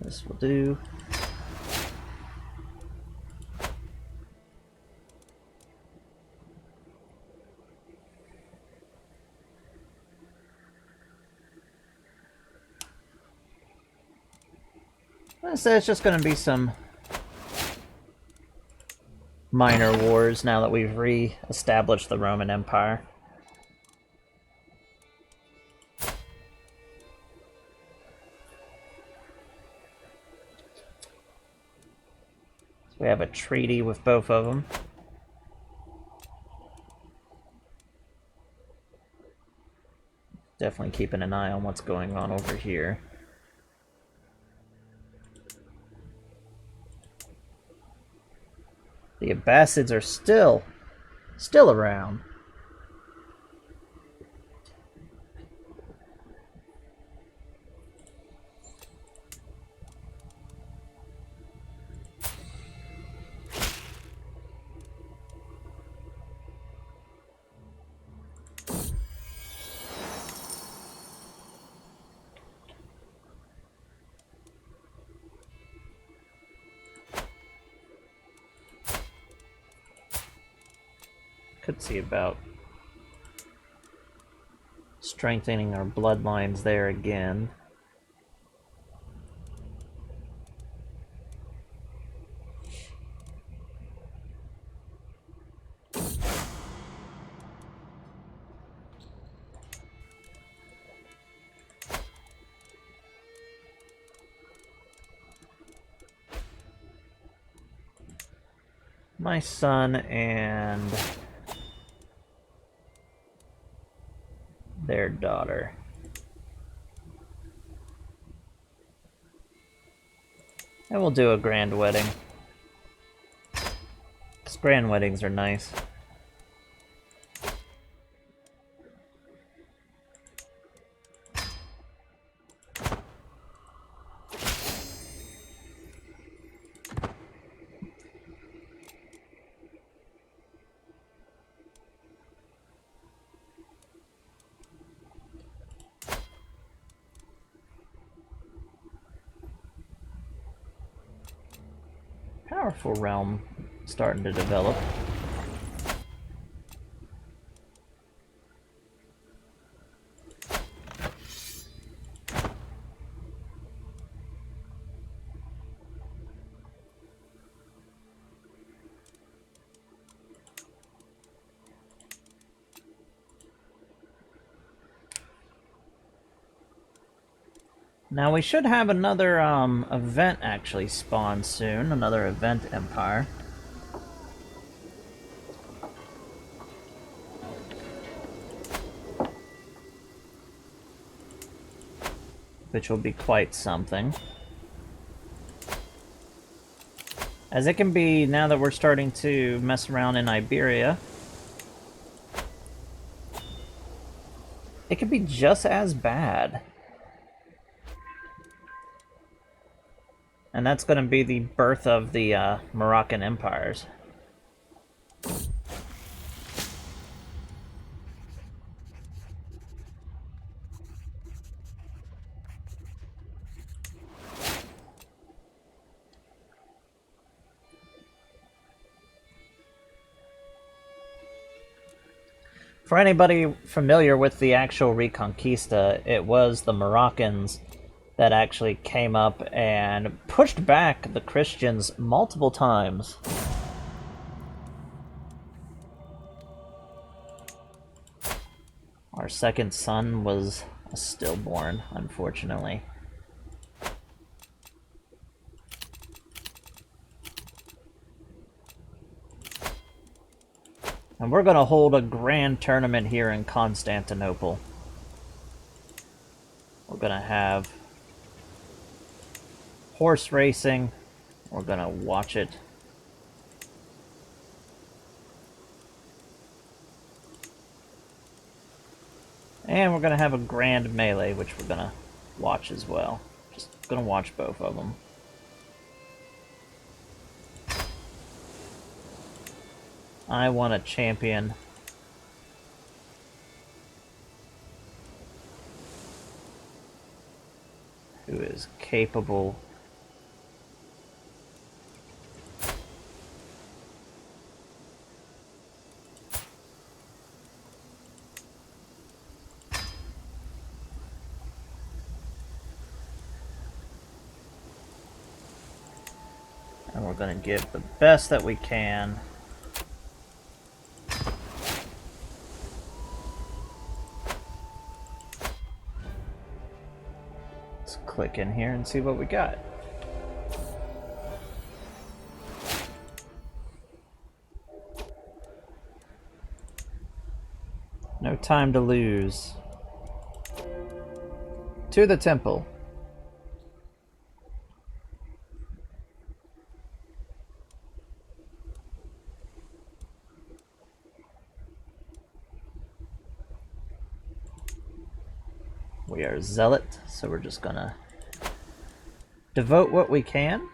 This will do. So it's just going to be some minor wars now that we've re-established the Roman Empire. We have a treaty with both of them. Definitely keeping an eye on what's going on over here. The Abbasids are still around. Could see about strengthening our bloodlines there again. My son and their daughter. And we'll do a grand wedding. Because grand weddings are nice. Powerful realm starting to develop. Now we should have another event actually spawn soon, another event empire. Which will be quite something. As it can be, now that we're starting to mess around in Iberia, it could be just as bad. And that's going to be the birth of the Moroccan empires. For anybody familiar with the actual Reconquista, it was the Moroccans that actually came up and pushed back the Christians multiple times. Our second son was a stillborn, unfortunately. And we're going to hold a grand tournament here in Constantinople. We're going to have horse racing. We're going to watch it. And we're going to have a grand melee, which we're going to watch as well. Just going to watch both of them. I want a champion who is capable and we're going to give the best that we can. Let's click in here and see what we got. time to lose. To the temple. We are zealot, so we're just gonna devote what we can.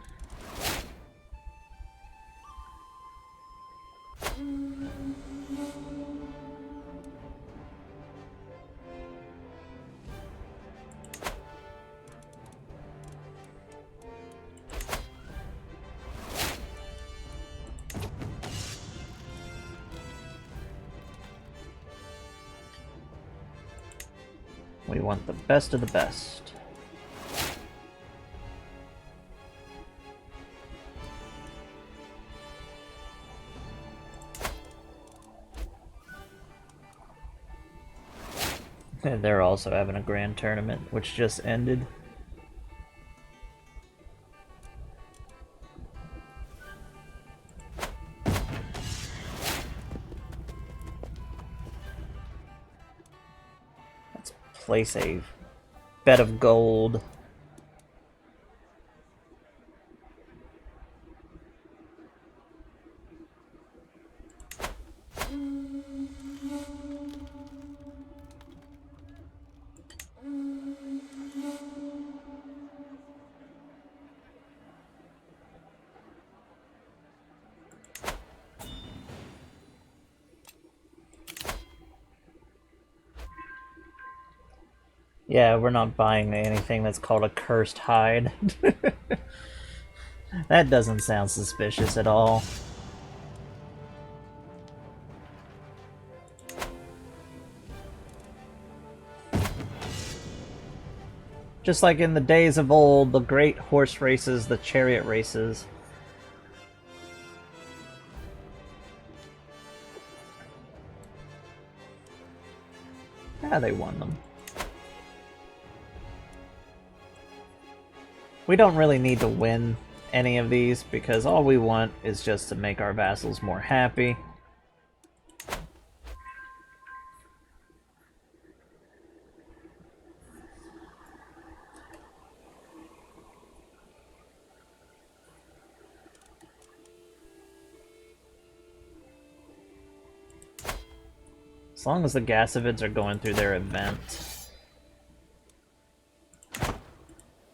We want the best of the best. And they're also having a grand tournament, which just ended. Let's place a bed of gold. Yeah, we're not buying anything that's called a cursed hide. That doesn't sound suspicious at all. Just like in the days of old, the great horse races, the chariot races. Yeah, they won them. We don't really need to win any of these, because all we want is just to make our vassals more happy. As long as the Gasavids are going through their event.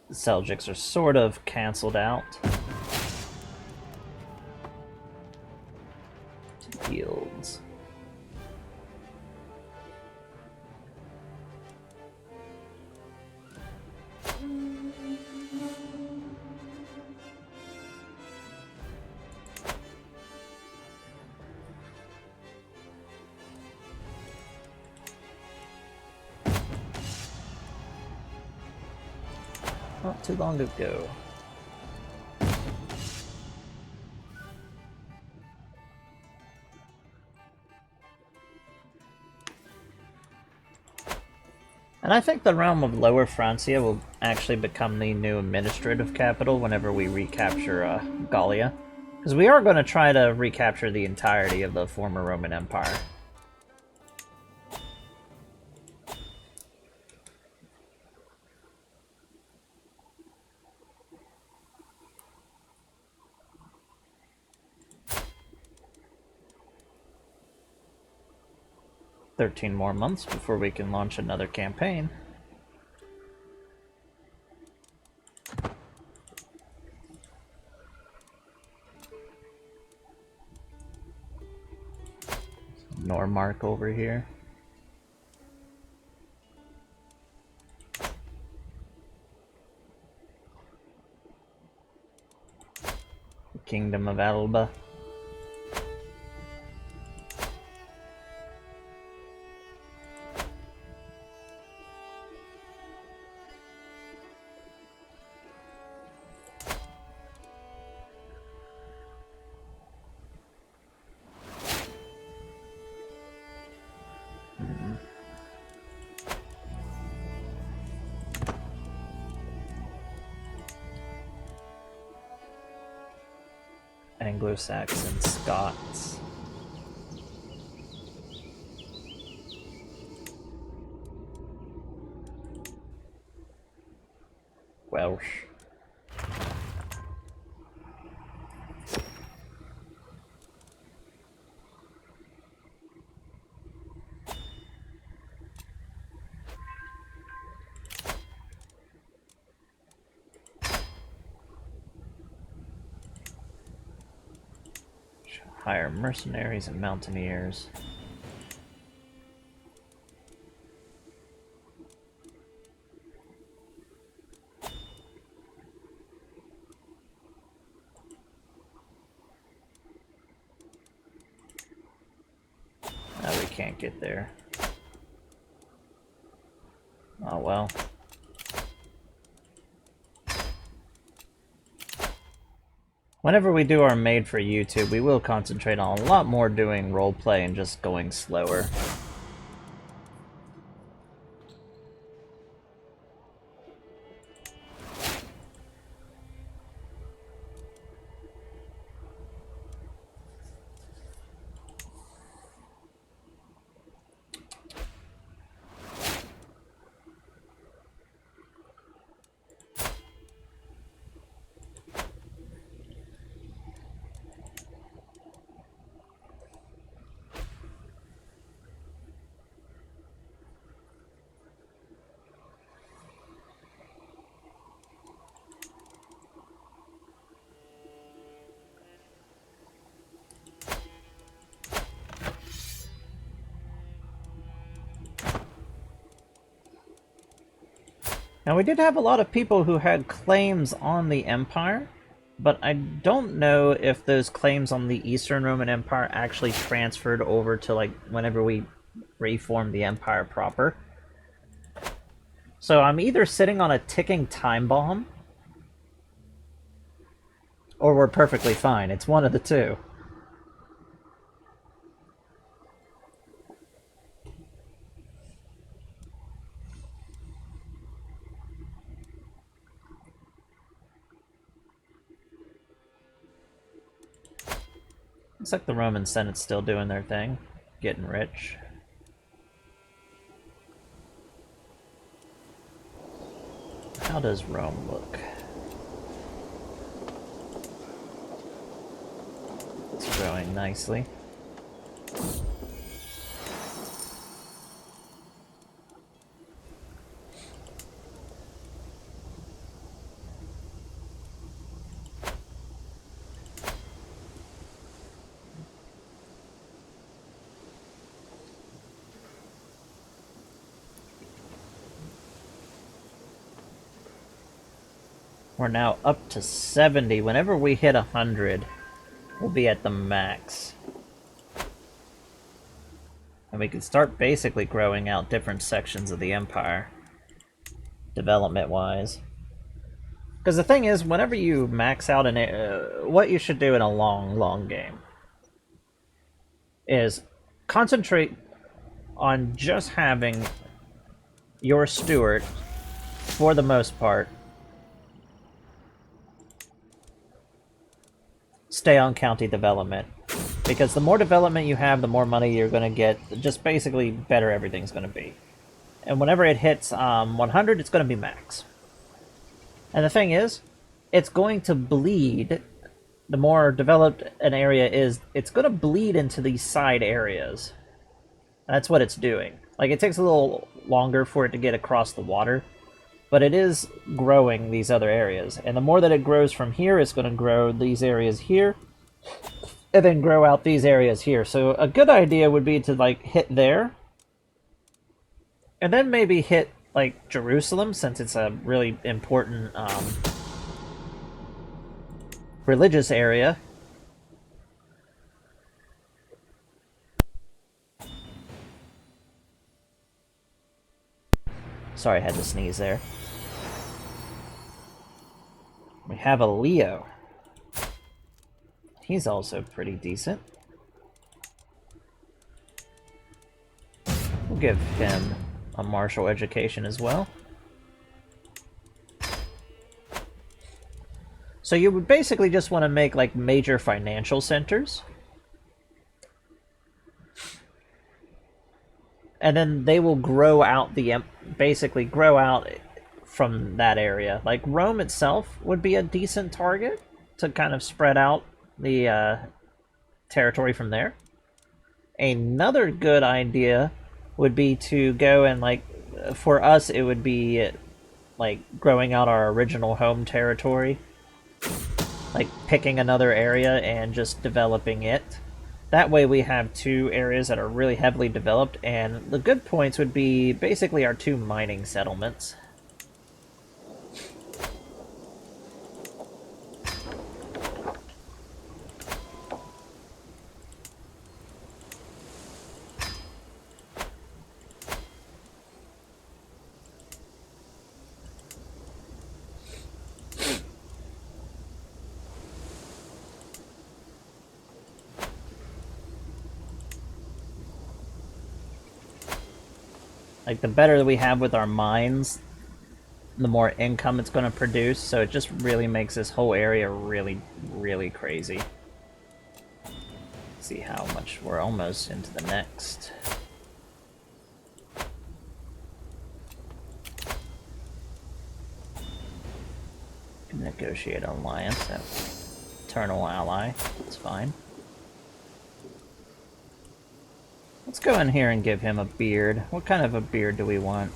The Seljuks are sort of cancelled out. Fields. Not too long ago. And I think the realm of Lower Francia will actually become the new administrative capital whenever we recapture Gallia. Because we are going to try to recapture the entirety of the former Roman Empire. $13 more months before we can launch another campaign. Normark over here. The Kingdom of Alba. Anglo-Saxon Scots. Welsh. Hire mercenaries and mountaineers. No, we can't get there. Oh well. Whenever we do our made for YouTube, we will concentrate on a lot more doing roleplay and just going slower. Now, we did have a lot of people who had claims on the Empire, but I don't know if those claims on the Eastern Roman Empire actually transferred over to, like, whenever we reformed the Empire proper. So I'm either sitting on a ticking time bomb, or we're perfectly fine. It's one of the two. Looks like the Roman Senate's still doing their thing, getting rich. How does Rome look? It's growing nicely. We're now up to 70. Whenever we hit 100, we'll be at the max. And we can start basically growing out different sections of the Empire, development-wise. Because the thing is, whenever you max out what you should do in a long game is concentrate on just having your steward, for the most part, stay on county development. Because the more development you have, the more money you're going to get. Just basically better everything's going to be. And whenever it hits 100, it's going to be max. And the thing is, it's going to bleed. The more developed an area is, it's going to bleed into these side areas. That's what it's doing. Like, it takes a little longer for it to get across the water, but it is growing these other areas. And the more that it grows from here, it's going to grow these areas here, and then grow out these areas here. So a good idea would be to, like, hit there, and then maybe hit, like, Jerusalem, since it's a really important religious area. Sorry, I had to sneeze there. We have a Leo. He's also pretty decent. We'll give him a martial education as well. So you would basically just want to make, like, major financial centers. And then they will grow out basically grow out from that area. Like, Rome itself would be a decent target to kind of spread out the territory from there. Another good idea would be to go and, like, for us, it would be, like, growing out our original home territory. Like, picking another area and just developing it. That way we have two areas that are really heavily developed, and the good points would be basically our two mining settlements. Like, the better we have with our mines, the more income it's going to produce, so it just really makes this whole area really, really crazy. Let's see how much we're almost into the next. Negotiate alliance, eternal ally, that's fine. Let's go in here and give him a beard. What kind of a beard do we want?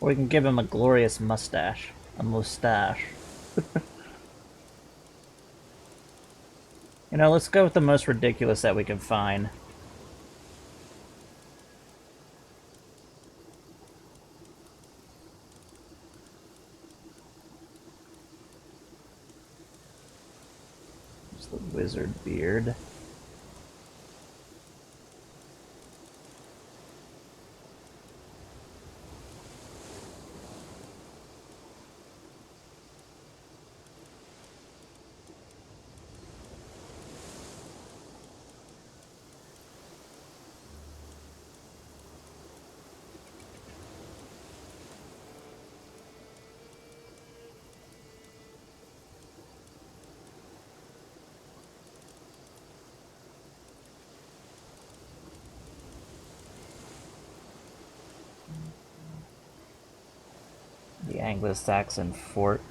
Or we can give him a glorious mustache. A mustache. You know, let's go with the most ridiculous that we can find. It's the wizard beard. The Anglo-Saxon fork.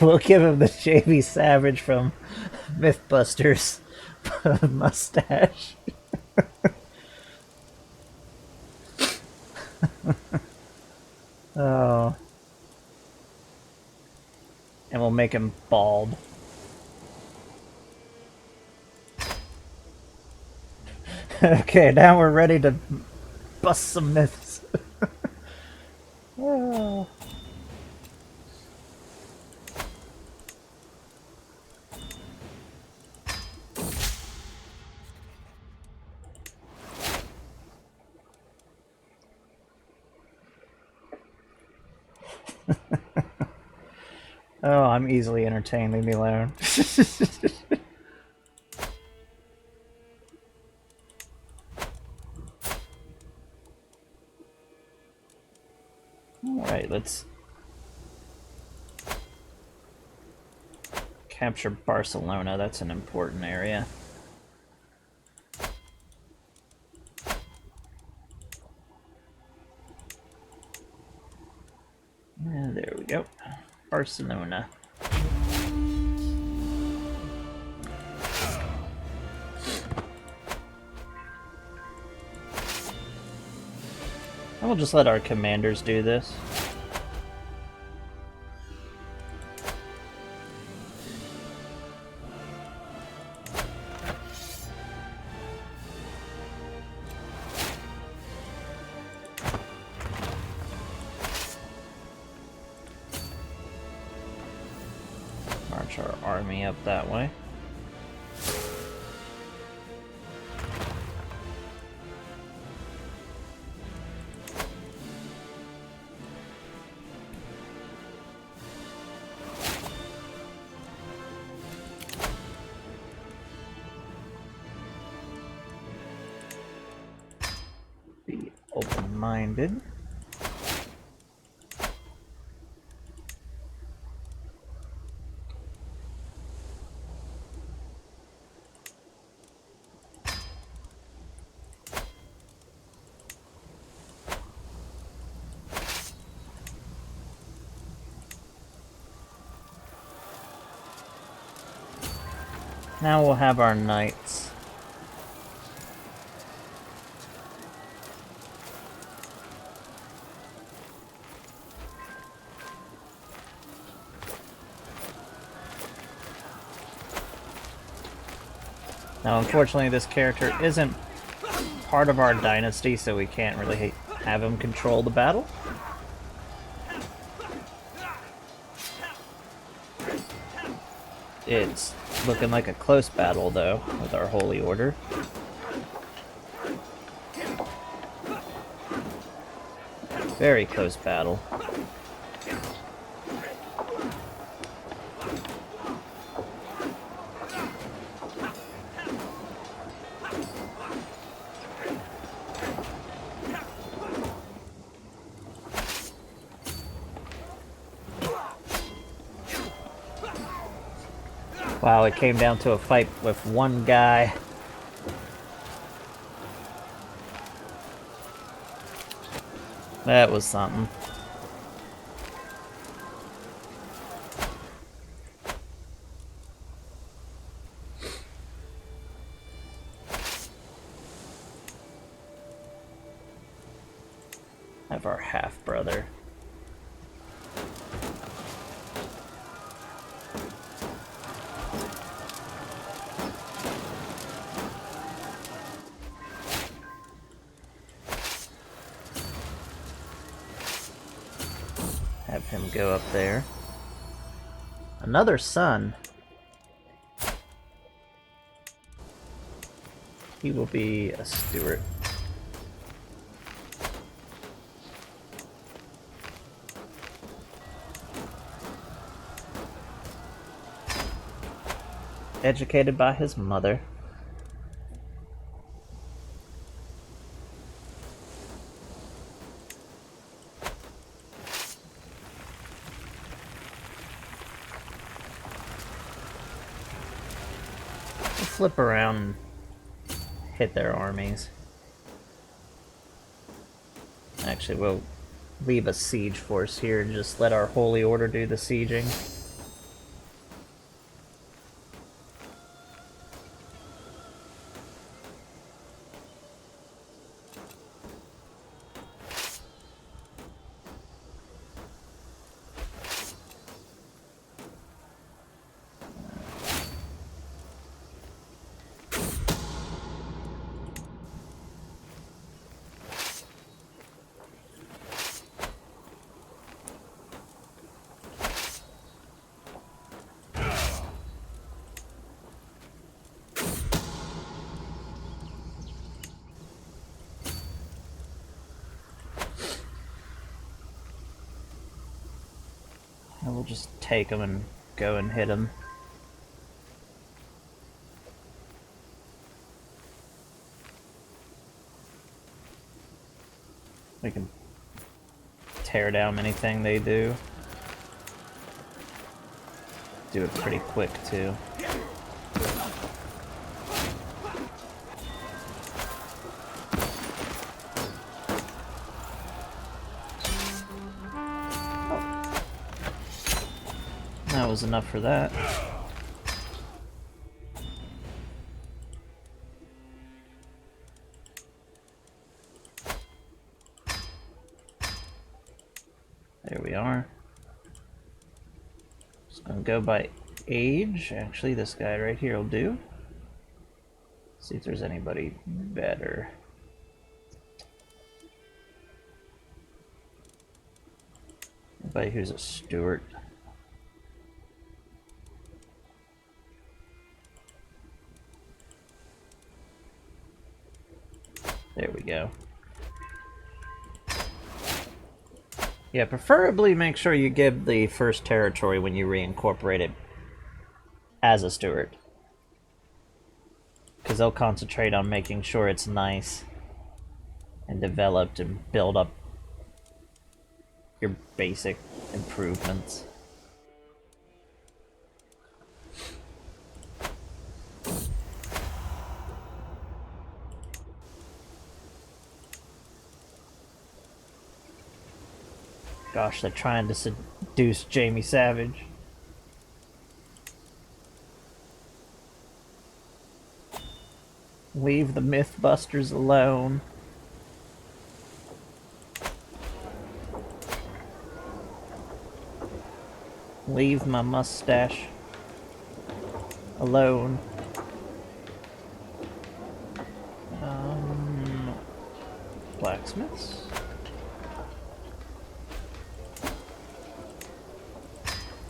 We'll give him the J.B. Savage from Mythbusters mustache. Oh. And we'll make him bald. Okay, now we're ready to bust some myths. Oh. Oh, I'm easily entertained. Leave me alone. Alright, let's capture Barcelona. That's an important area. And there we go. Barcelona. And we'll just let our commanders do this. March our army up that way. Be open-minded. Now we'll have our knights. Now, unfortunately, this character isn't part of our dynasty, so we can't really have him control the battle. It's looking like a close battle, though, with our Holy Order. Very close battle. Wow, it came down to a fight with one guy. That was something. Have our half-brother. Have him go up there. Another son. He will be a steward. Educated by his mother. Flip around and hit their armies. Actually, we'll leave a siege force here and just let our Holy Order do the sieging. And we'll just take them and go and hit them. We can tear down anything they do. Do it pretty quick, too. That was enough for that. There we are. Just gonna go by age. Actually, this guy right here will do. See if there's anybody better. Anybody who's a steward. There we go. Yeah, preferably make sure you give the first territory when you reincorporate it as a steward. Because they'll concentrate on making sure it's nice. and developed and build up your basic improvements. Gosh, they're trying to seduce Jamie Savage. Leave the Mythbusters alone. Leave my mustache alone. Blacksmiths?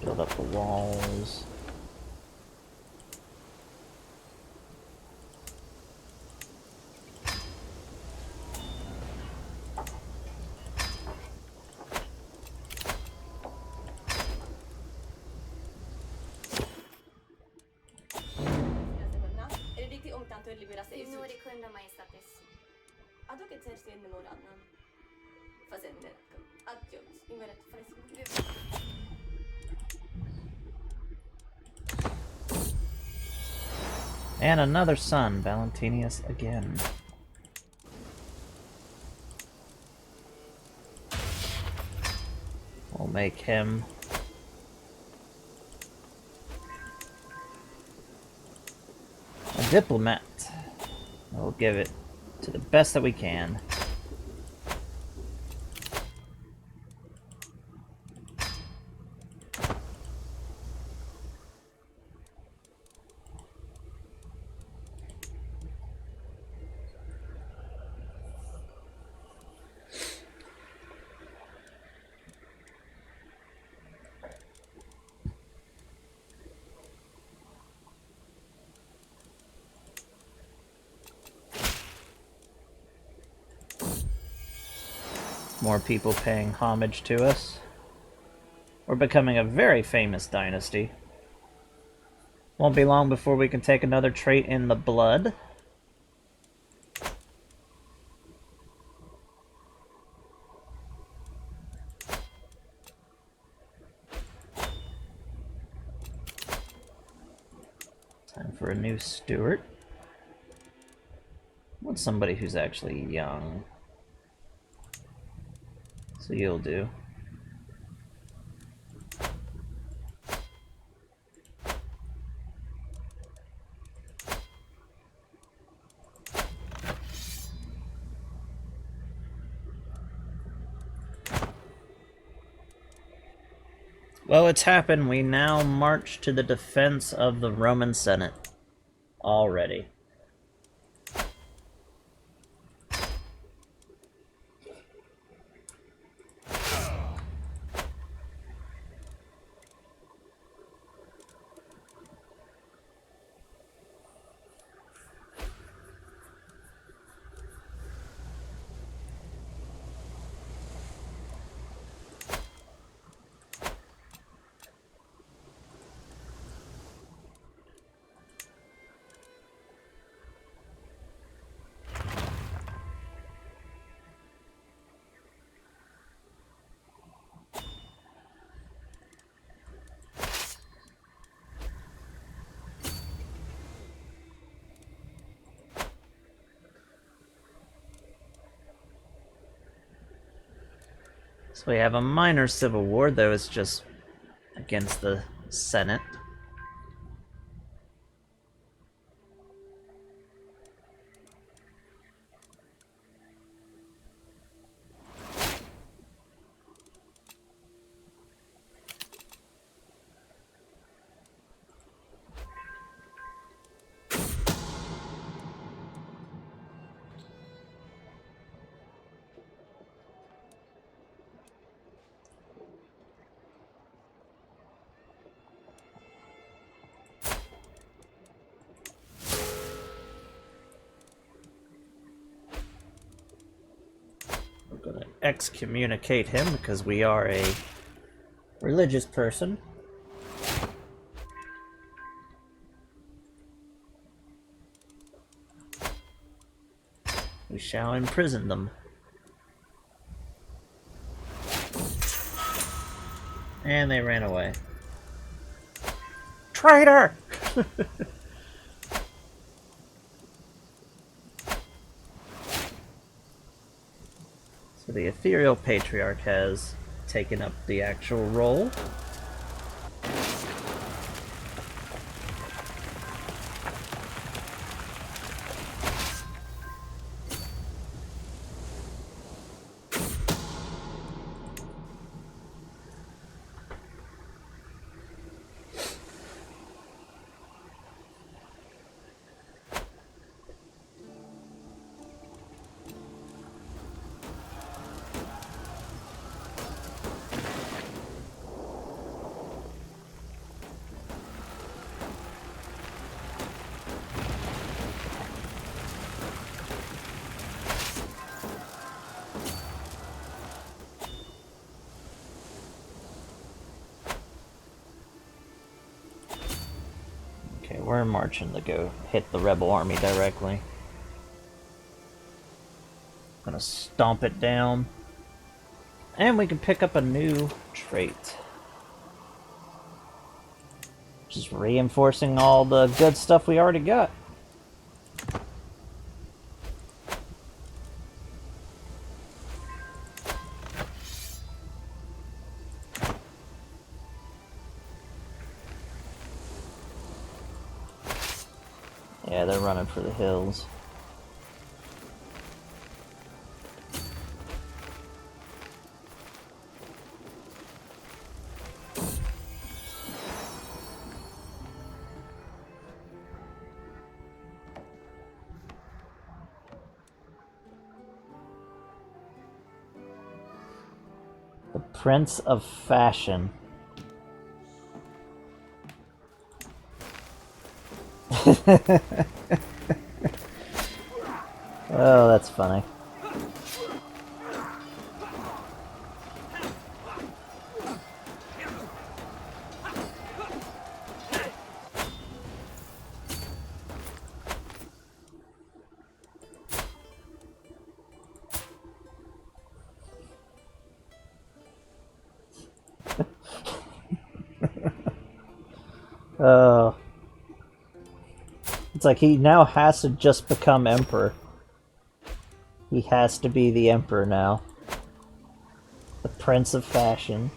Build up the walls. And another son, Valentinius again. We'll make him a diplomat. We'll give it to the best that we can. More people paying homage to us. We're becoming a very famous dynasty. Won't be long before we can take another trait in the blood. Time for a new steward. I want somebody who's actually young. So you'll do. Well, it's happened. We now march to the defense of the Roman Senate. Already. So we have a minor civil war, though it's just against the Senate. We're gonna excommunicate him because we are a religious person. We shall imprison them. And they ran away. Traitor! So the Ethereal Patriarch has taken up the actual role. Okay, we're marching to go hit the rebel army directly. Gonna stomp it down. And we can pick up a new trait. Just reinforcing all the good stuff we already got. Yeah, they're running for the hills. The Prince of Fashion. Oh, that's funny. Oh. It's like he now has to just become emperor. He has to be the emperor now. The Prince of Fashion.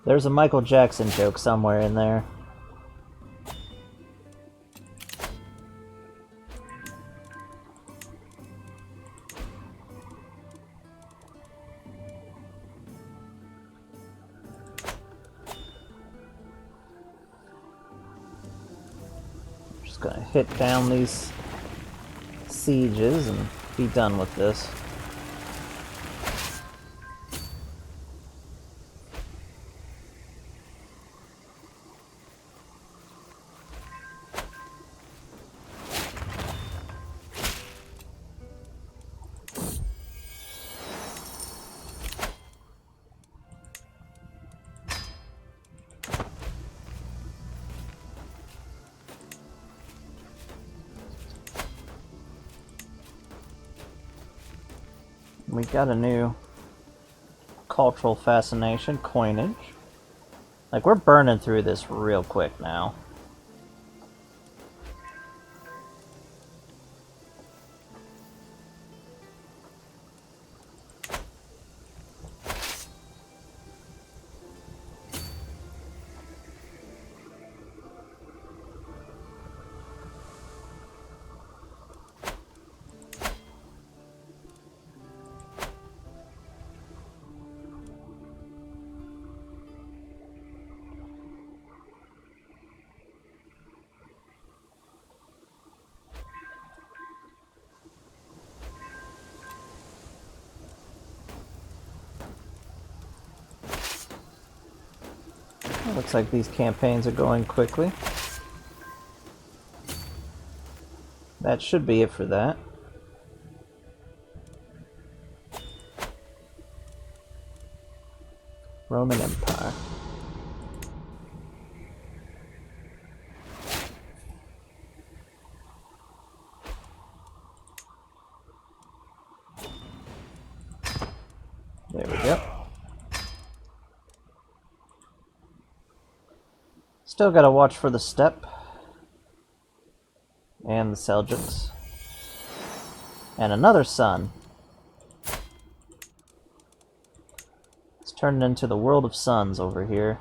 There's a Michael Jackson joke somewhere in there. Just gonna hit down these sieges and be done with this. We got a new cultural fascination, coinage. Like, we're burning through this real quick now. Looks like these campaigns are going quickly. That should be it for that. Roman Empire. There we go. Still gotta watch for the steppe. And the Seljuks. And another sun. It's turned into the world of suns over here.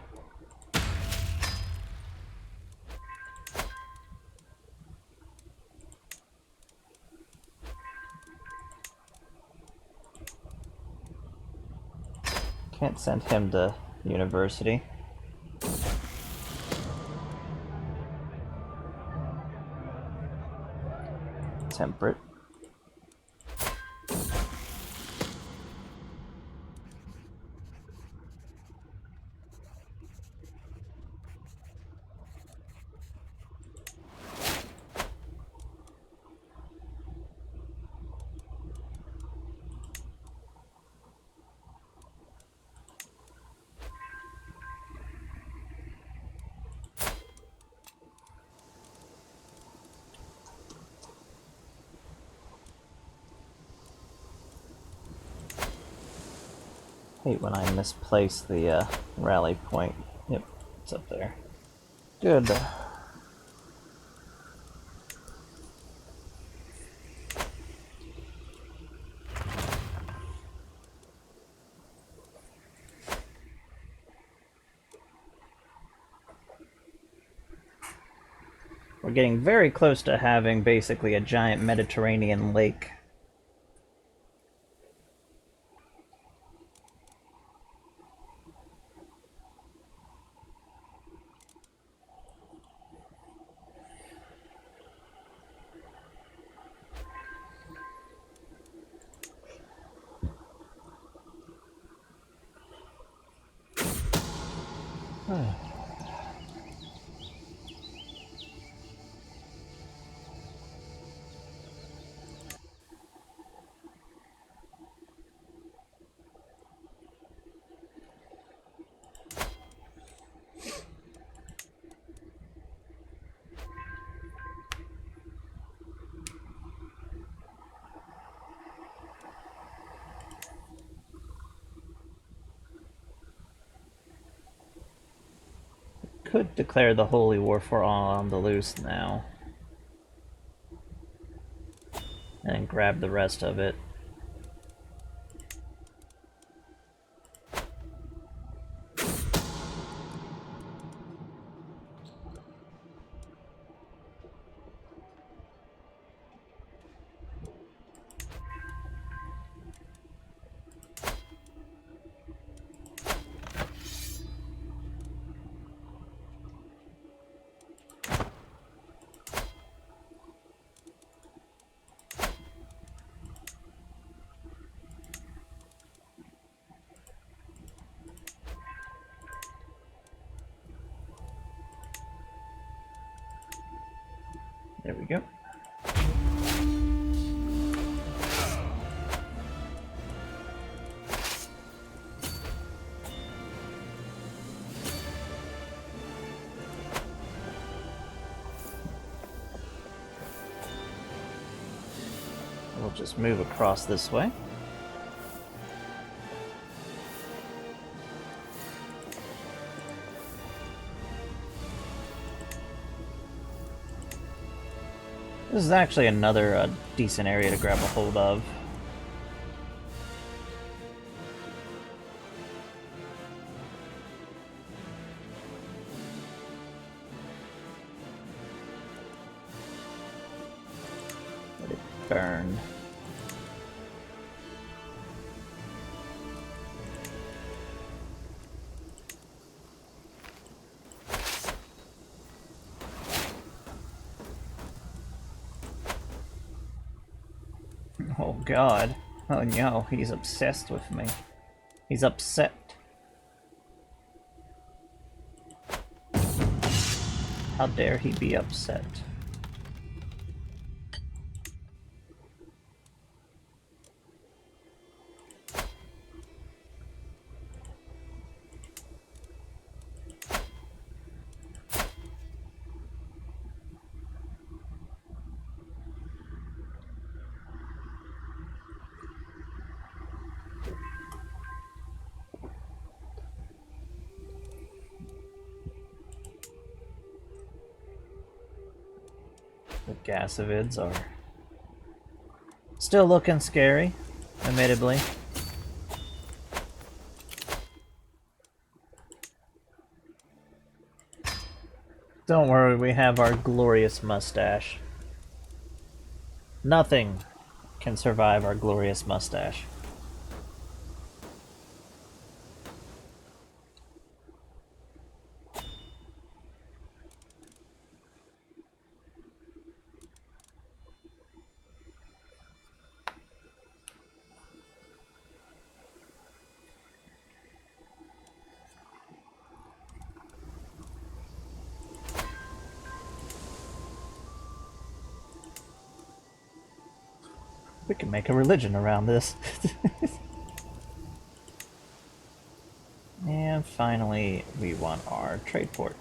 Can't send him to university. Temperate. Hate when I misplace the rally point. Yep, it's up there. Good. We're getting very close to having basically a giant Mediterranean lake. Could declare the Holy War for all on the loose now. And grab the rest of it. There we go. We'll just move across this way. This is actually another decent area to grab a hold of. Let it burn. Oh god. Oh no, he's obsessed with me. He's upset. How dare he be upset? The Gasovids are still looking scary, admittedly. Don't worry, we have our glorious mustache. Nothing can survive our glorious mustache. We can make a religion around this. And finally, we want our trade port.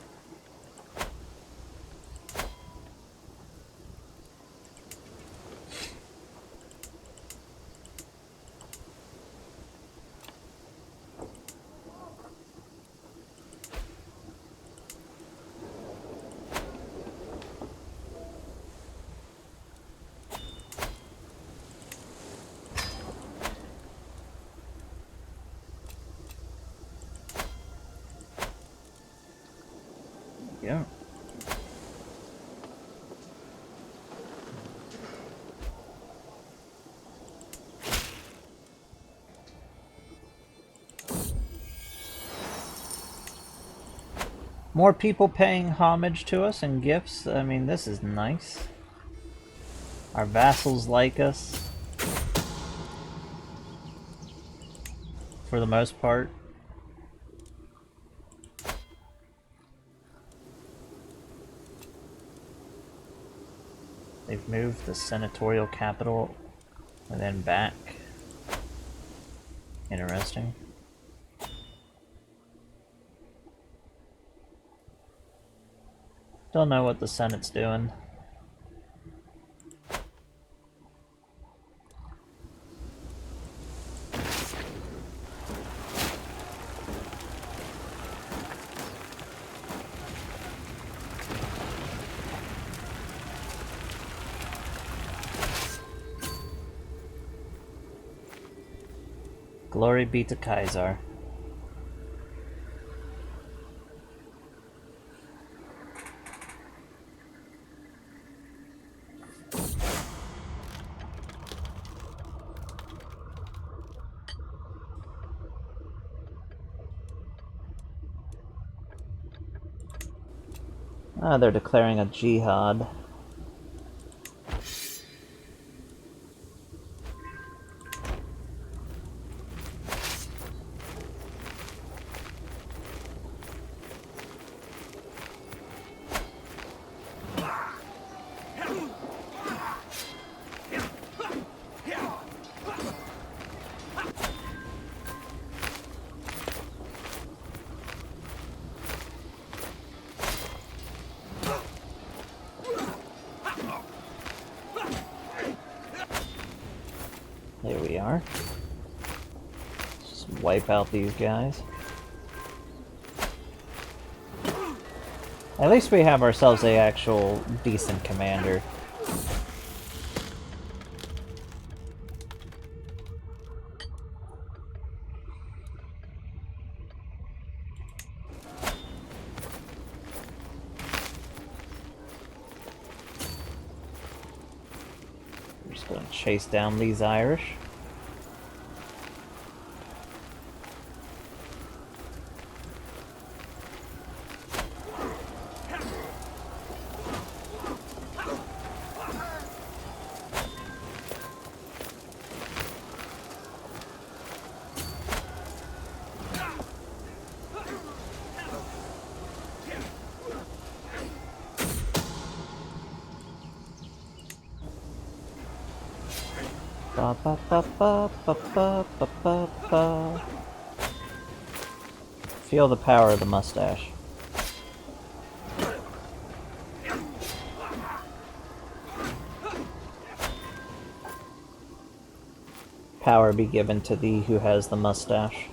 Yeah. More people paying homage to us and gifts. I mean, this is nice. Our vassals like us. For the most part. They've moved the senatorial capital and then back. Interesting. Don't know what the Senate's doing. Glory be to Kaiser. Ah, they're declaring a jihad. There we are. Just wipe out these guys. At least we have ourselves a actual decent commander. We're just gonna chase down these Irish. Ba ba ba ba ba ba ba ba ba. Feel the power of the mustache. Power be given to thee who has the mustache.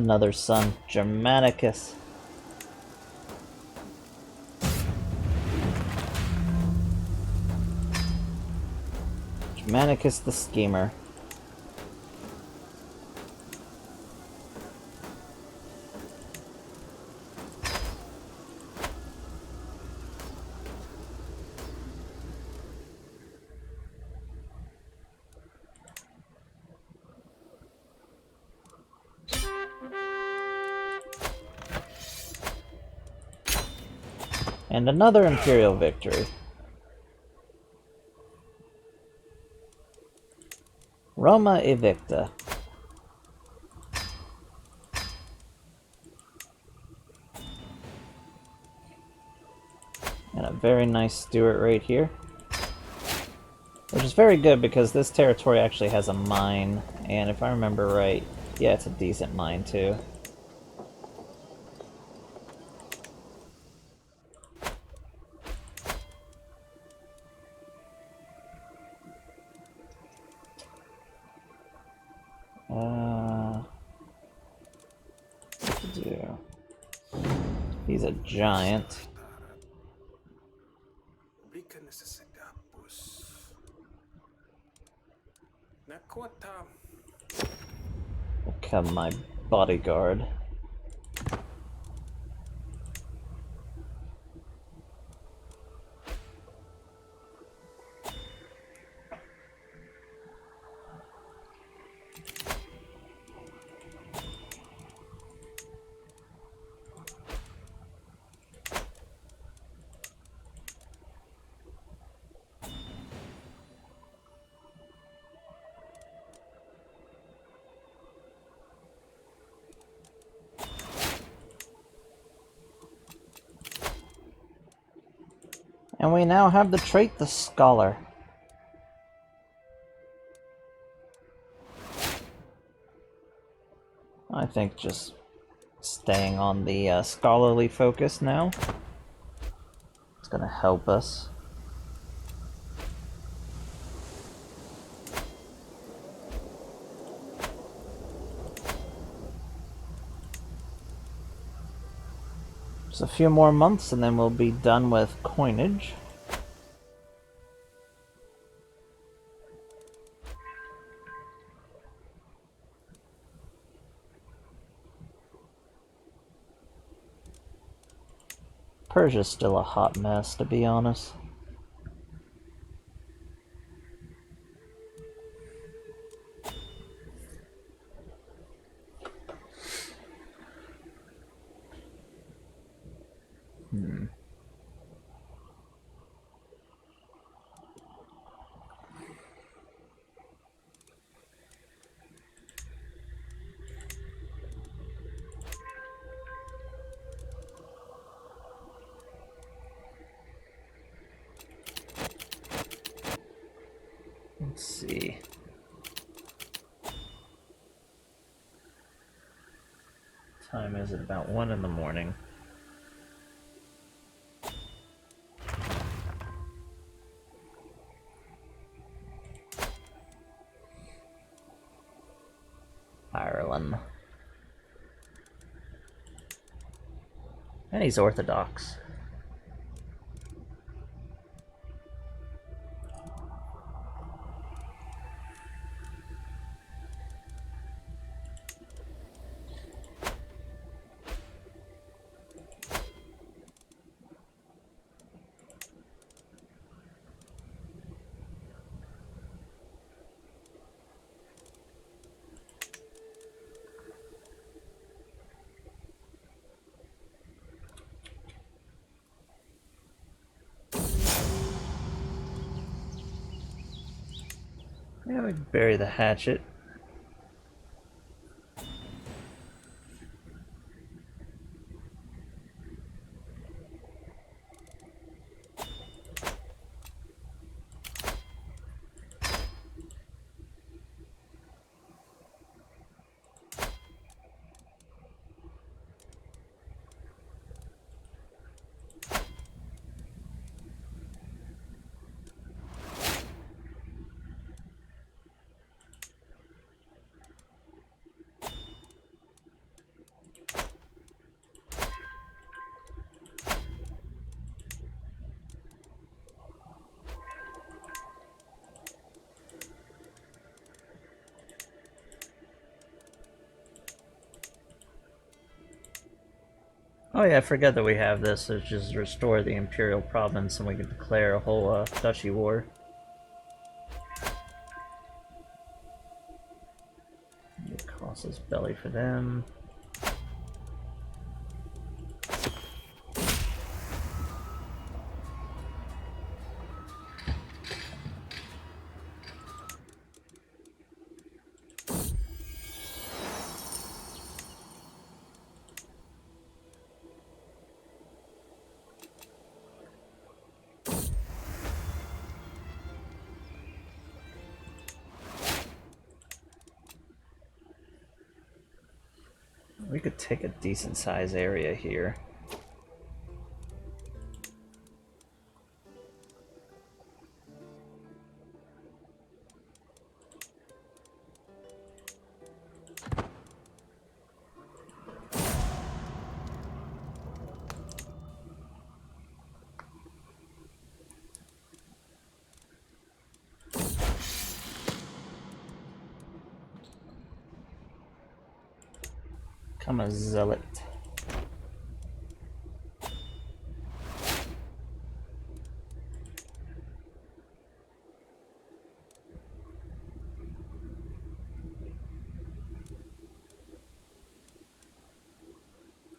Another son, Germanicus. Germanicus the Schemer. And another Imperial victory. Roma evicta. And a very nice Stuart right here. Which is very good because this territory actually has a mine. And if I remember right, yeah, it's a decent mine too. What to do? He's a giant. Become my bodyguard. And we now have the trait, the Scholar. I think just staying on the scholarly focus now. It's gonna help us. Just a few more months and then we'll be done with coinage. Persia's still a hot mess, to be honest. Let's see. Time is it? About 1 in the morning. Ireland. And he's Orthodox. Yeah, we bury the hatchet. Oh yeah, I forget that we have this. It's just restore the Imperial province and we can declare a whole duchy war. It costs us belly for them. We could take a decent size area here. Become a zealot.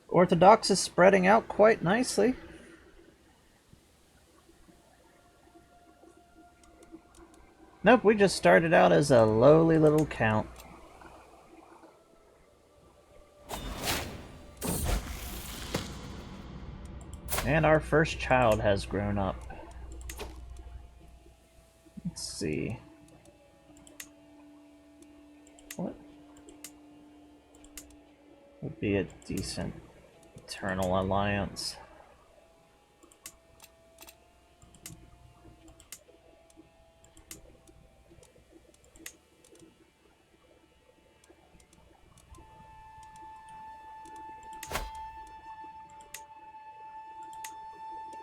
Orthodox is spreading out quite nicely. Nope, we just started out as a lowly little count. And our first child has grown up. Let's see. What would be a decent eternal alliance?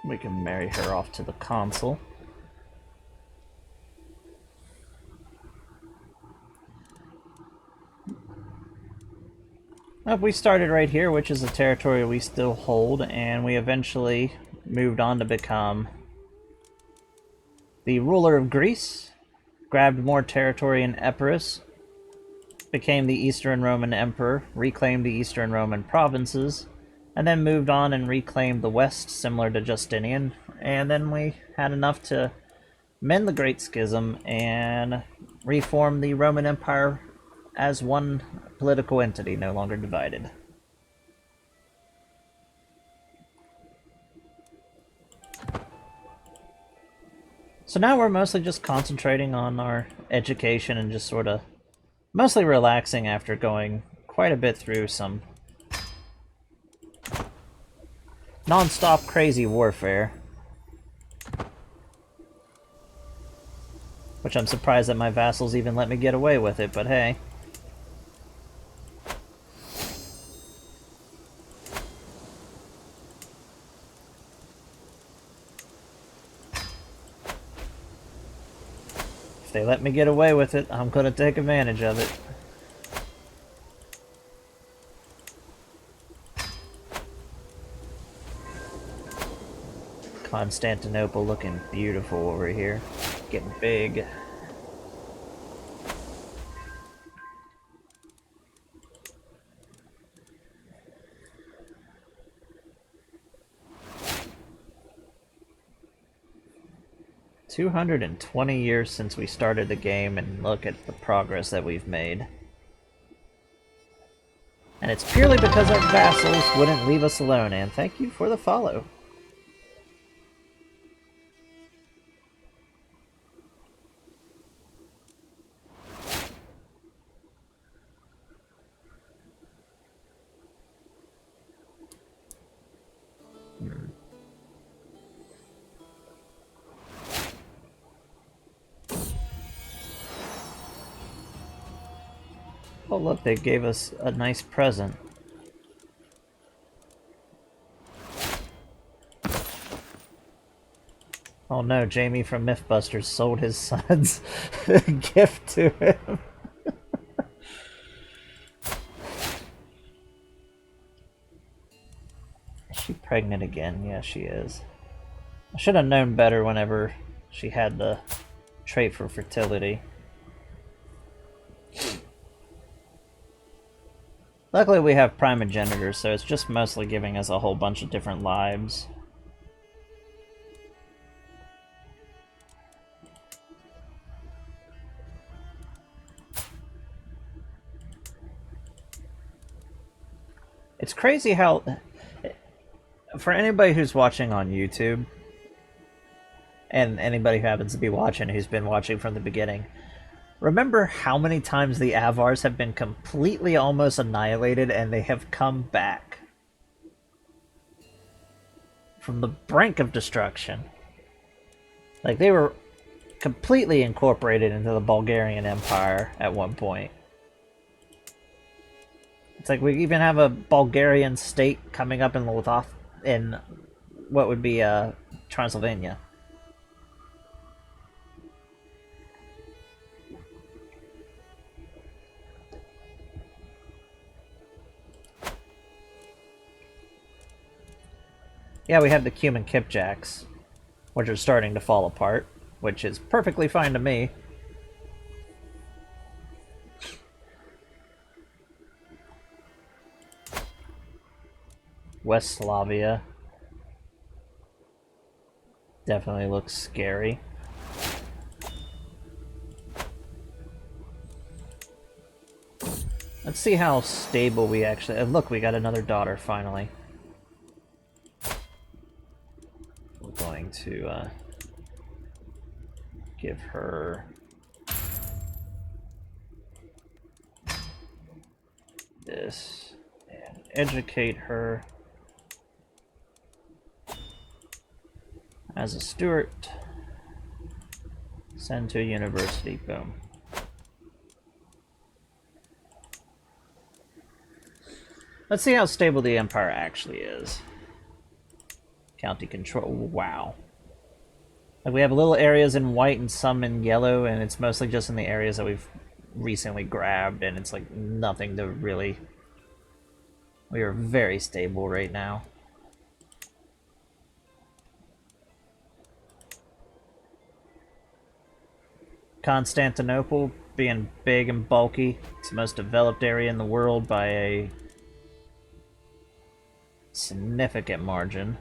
We can marry her off to the consul. We started right here, which is a territory we still hold, and we eventually moved on to become the ruler of Greece, grabbed more territory in Epirus, became the Eastern Roman Emperor, reclaimed the Eastern Roman provinces, and then moved on and reclaimed the West, similar to Justinian, and then we had enough to mend the Great Schism and reform the Roman Empire as one political entity, no longer divided. So now we're mostly just concentrating on our education and just sort of mostly relaxing after going quite a bit through some non-stop crazy warfare. Which I'm surprised that my vassals even let me get away with it, but hey. If they let me get away with it, I'm gonna take advantage of it. Constantinople looking beautiful over here. Getting big. "220 years since we started the game, and look at the progress that we've made. And it's purely because our vassals wouldn't leave us alone, and thank you for the follow." Oh look, they gave us a nice present. Oh no, Jamie from Mythbusters sold his son's gift to him. she pregnant again? Yeah, she is. I should have known better whenever she had the trait for fertility. Luckily we have primogenitors, so it's just mostly giving us a whole bunch of different lives. It's crazy how, for anybody who's watching on YouTube, and anybody who happens to be watching who's been watching from the beginning, remember how many times the Avars have been completely almost annihilated and they have come back from the brink of destruction. Like, they were completely incorporated into the Bulgarian Empire at one point. It's like we even have a Bulgarian state coming up in in what would be Transylvania. Yeah, we have the Cuman Kipjaks, which are starting to fall apart, which is perfectly fine to me. West Slavia definitely looks scary. Let's see how stable we actually... look, we got another daughter, finally. We're going to give her this and educate her as a steward. Send to a university. Boom. Let's see how stable the Empire actually is. County control. Wow. Like, we have little areas in white and some in yellow, and it's mostly just in the areas that we've recently grabbed, and it's like nothing to really... We are very stable right now. Constantinople, being big and bulky, it's the most developed area in the world by a significant margin.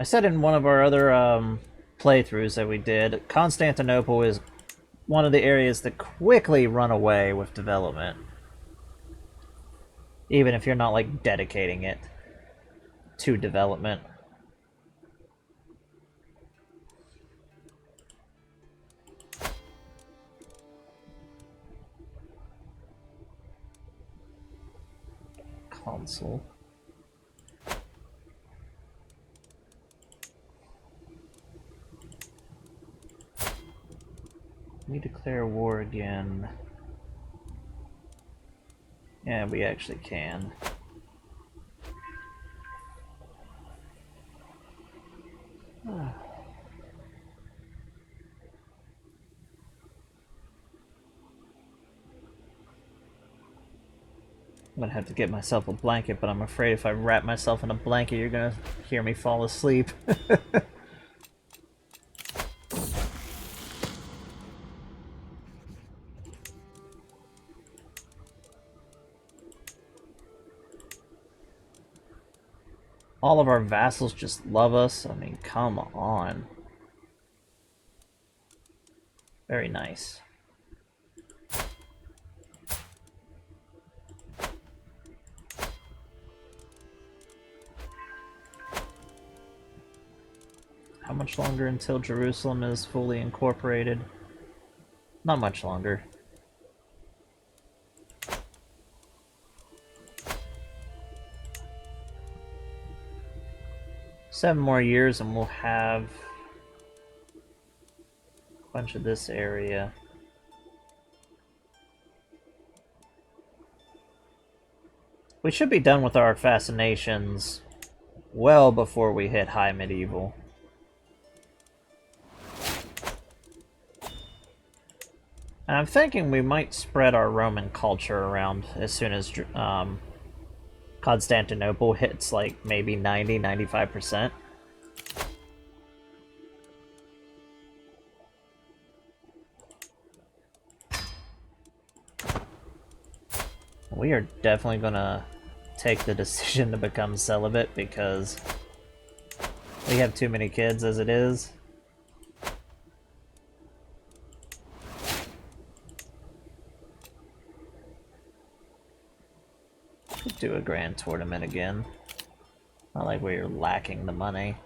I said in one of our other playthroughs that we did, Constantinople is one of the areas that quickly run away with development. Even if you're not, like, dedicating it to development. Consul. We declare war again. Yeah, we actually can. I'm gonna have to get myself a blanket, but I'm afraid if I wrap myself in a blanket, you're gonna hear me fall asleep. All of our vassals just love us. I mean, come on. Very nice. How much longer until Jerusalem is fully incorporated? Not much longer. Seven more years and we'll have a bunch of this area. We should be done with our fascinations well before we hit High Medieval. And I'm thinking we might spread our Roman culture around as soon as Constantinople hits like maybe 90-95%. We are definitely gonna take the decision to become celibate because we have too many kids as it is. Could do a grand tournament again. Not like we're lacking the money.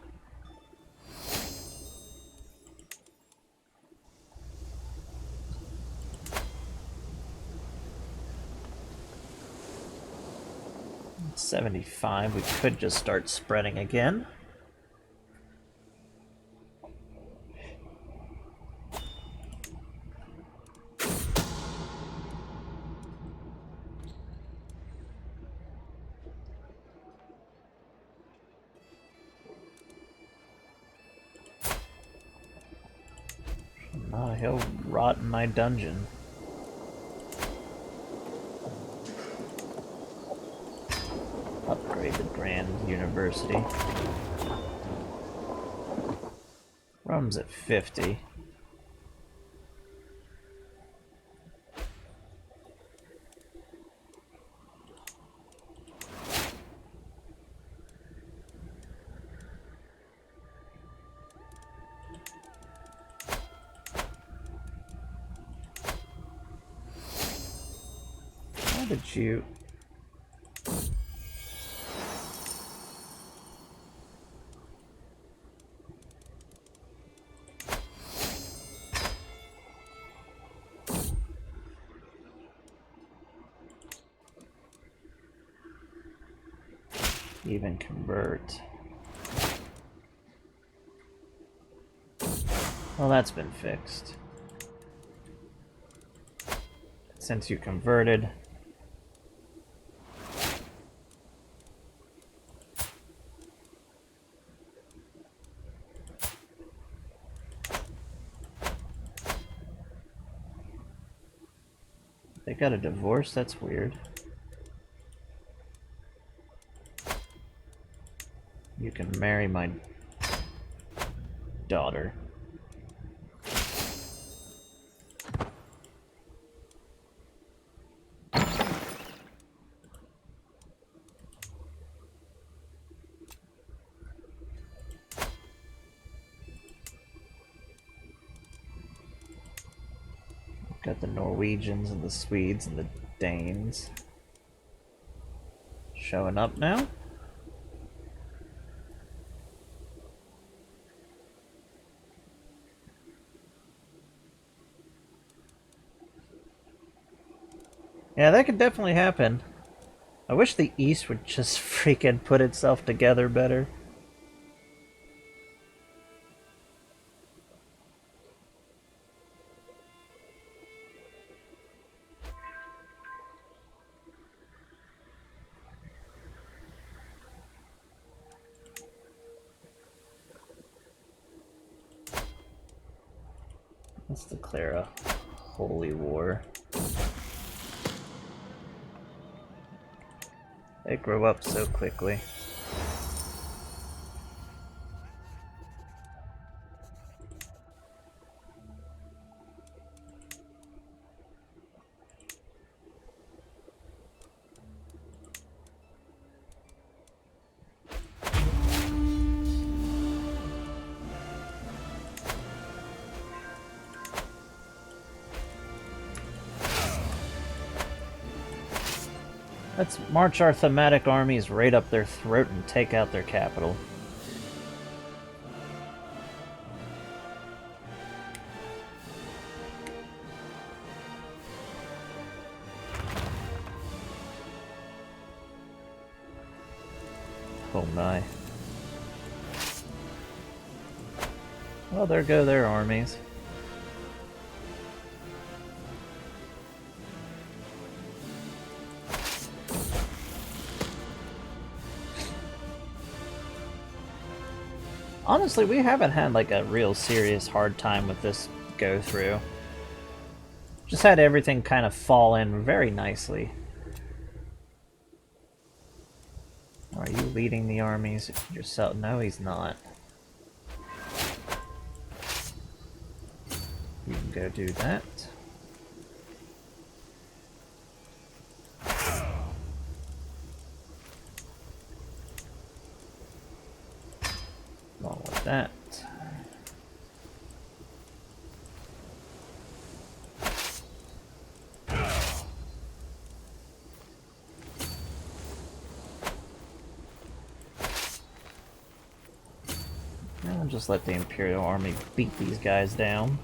$75, we could just start spreading again. Oh, he'll rot in my dungeon. Upgrade the Grand University. Rome's at 50. How did you... even convert? Well, that's been fixed. Since you converted, they got a divorce? That's weird. You can marry my daughter. Got the Norwegians and the Swedes and the Danes showing up now. Yeah, that could definitely happen. I wish the East would just freaking put itself together better. Let's declare a holy war. They grow up so quickly. Let's march our thematic armies right up their throat and take out their capital. Oh my. Well, there go their armies. Honestly, we haven't had like a real serious hard time with this go through. Just had everything kind of fall in very nicely. Are you leading the armies yourself? No, he's not. You can go do that. Along with that. I'll just let the Imperial army beat these guys down.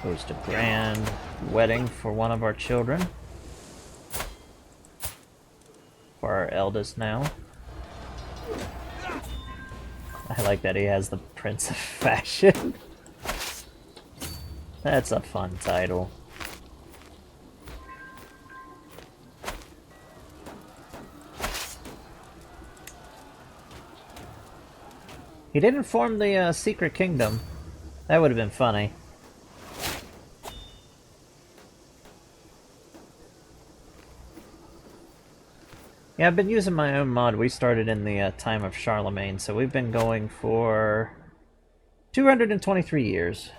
Host a grand wedding for one of our children. For our eldest now. I like that he has the Prince of Fashion. That's a fun title. He didn't form the Secret Kingdom. That would have been funny. Yeah, I've been using my own mod. We started in the time of Charlemagne, so we've been going for 223 years.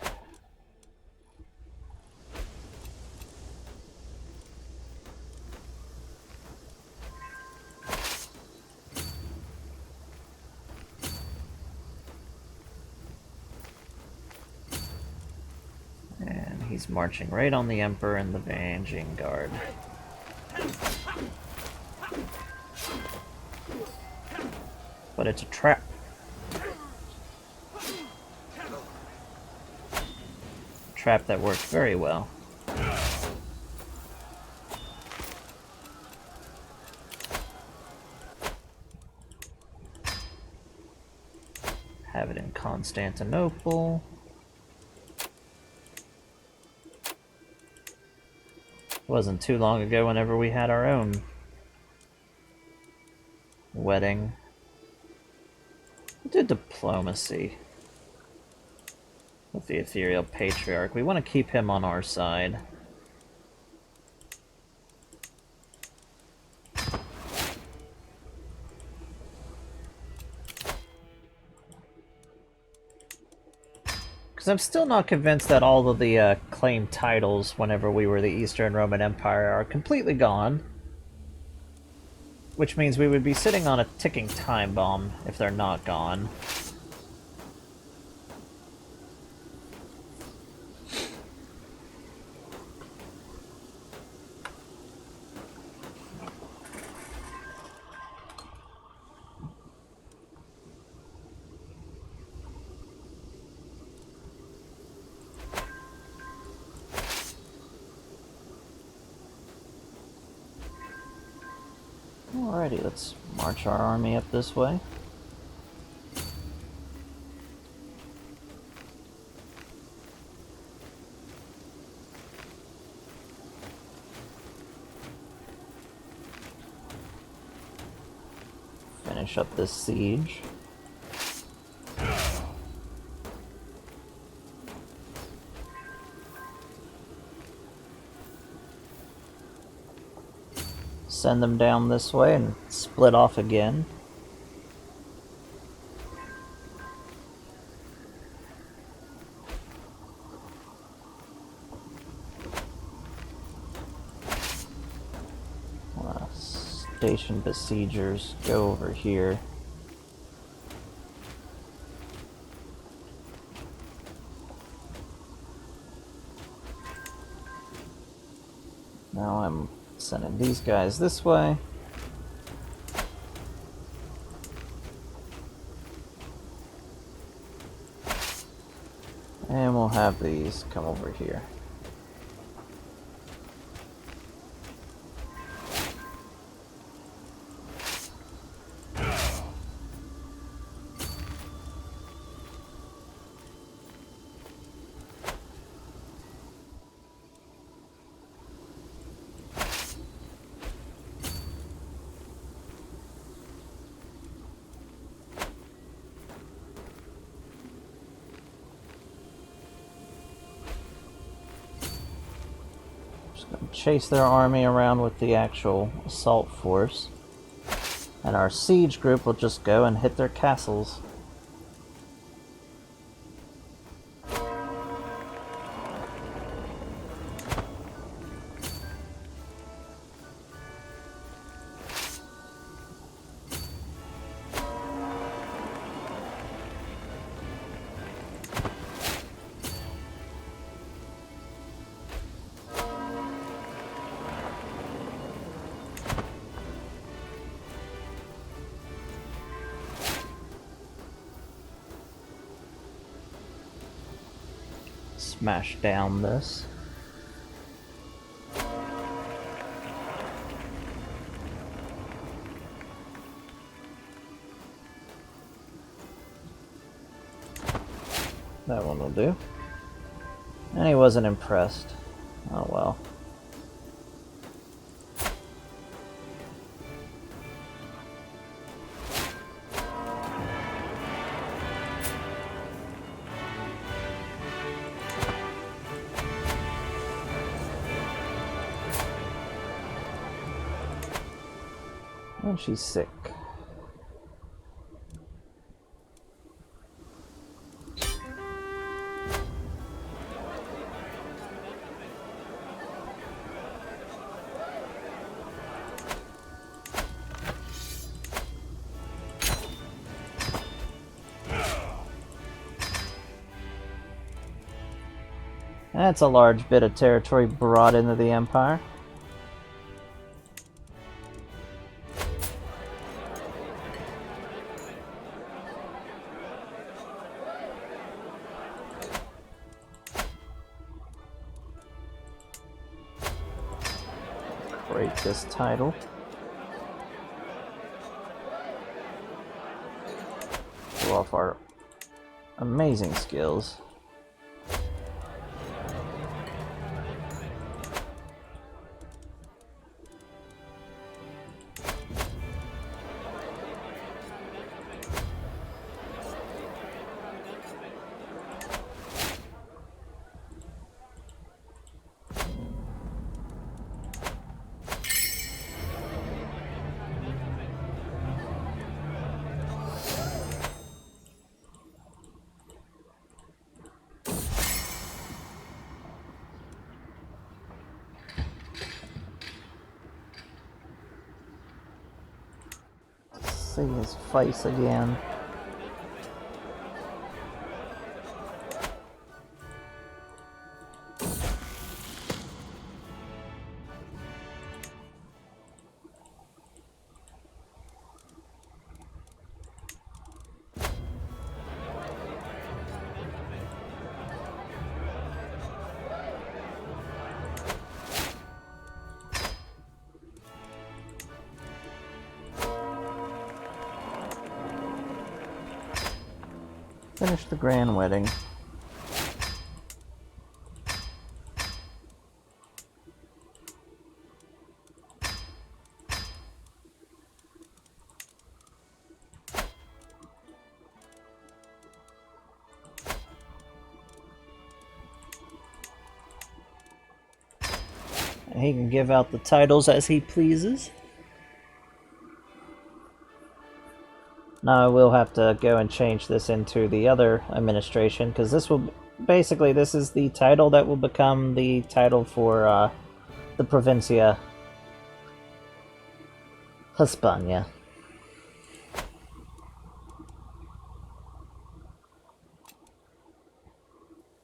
And he's marching right on the Emperor and the Vanguard Guard. But it's a trap. Trap that worked very well. Have it in Constantinople. It wasn't too long ago whenever we had our own wedding. We did diplomacy with the Ethereal Patriarch. We want to keep him on our side. Because I'm still not convinced that all of the claimed titles whenever we were the Eastern Roman Empire are completely gone. Which means we would be sitting on a ticking time bomb if they're not gone. Alrighty, let's march our army up this way. Finish up this siege. Send them down this way and split off again. Station besiegers, go over here. Now I'm sending these guys this way. And we'll have these come over here. Chase their army around with the actual assault force. And our siege group will just go and hit their castles. Smash down this. That one will do. And he wasn't impressed. Oh well. And she's sick. That's a large bit of territory brought into the Empire. Break this title. Show off our amazing skills. See his face again. Finish the grand wedding. And he can give out the titles as he pleases. Now I will have to go and change this into the other administration, because this will basically, this is the title that will become the title for the Provincia Hispania.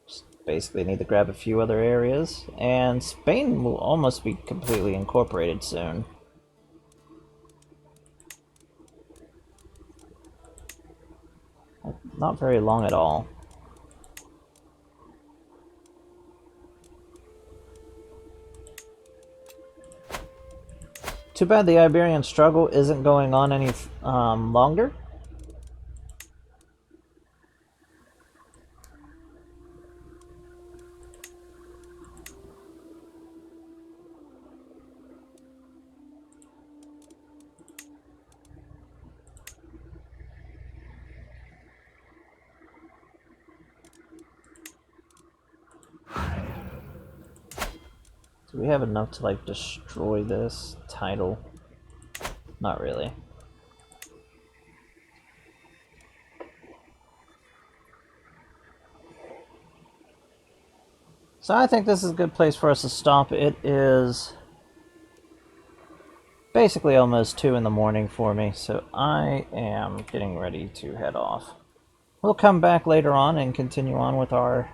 Just basically need to grab a few other areas, and Spain will almost be completely incorporated soon. Not very long at all. Too bad the Iberian struggle isn't going on any longer. Do we have enough to, like, destroy this title? Not really. So I think this is a good place for us to stop. It is basically almost 2 in the morning for me, so I am getting ready to head off. We'll come back later on and continue on with our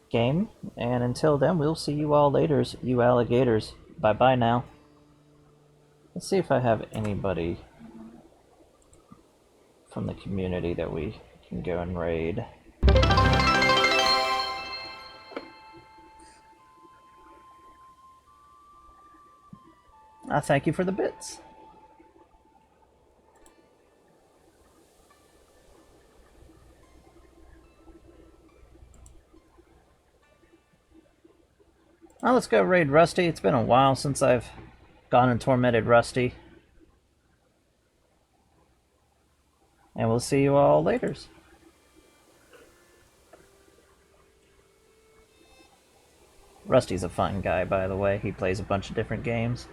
game, and until then, we'll see you all later, you alligators. Bye-bye now. Let's see if I have anybody from the community that we can go and raid. I thank you for the bits. Now let's go raid Rusty. It's been a while since I've gone and tormented Rusty. And we'll see you all later. Rusty's a fun guy, by the way. He plays a bunch of different games.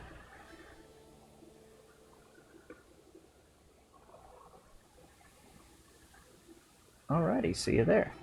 Alrighty, see you there.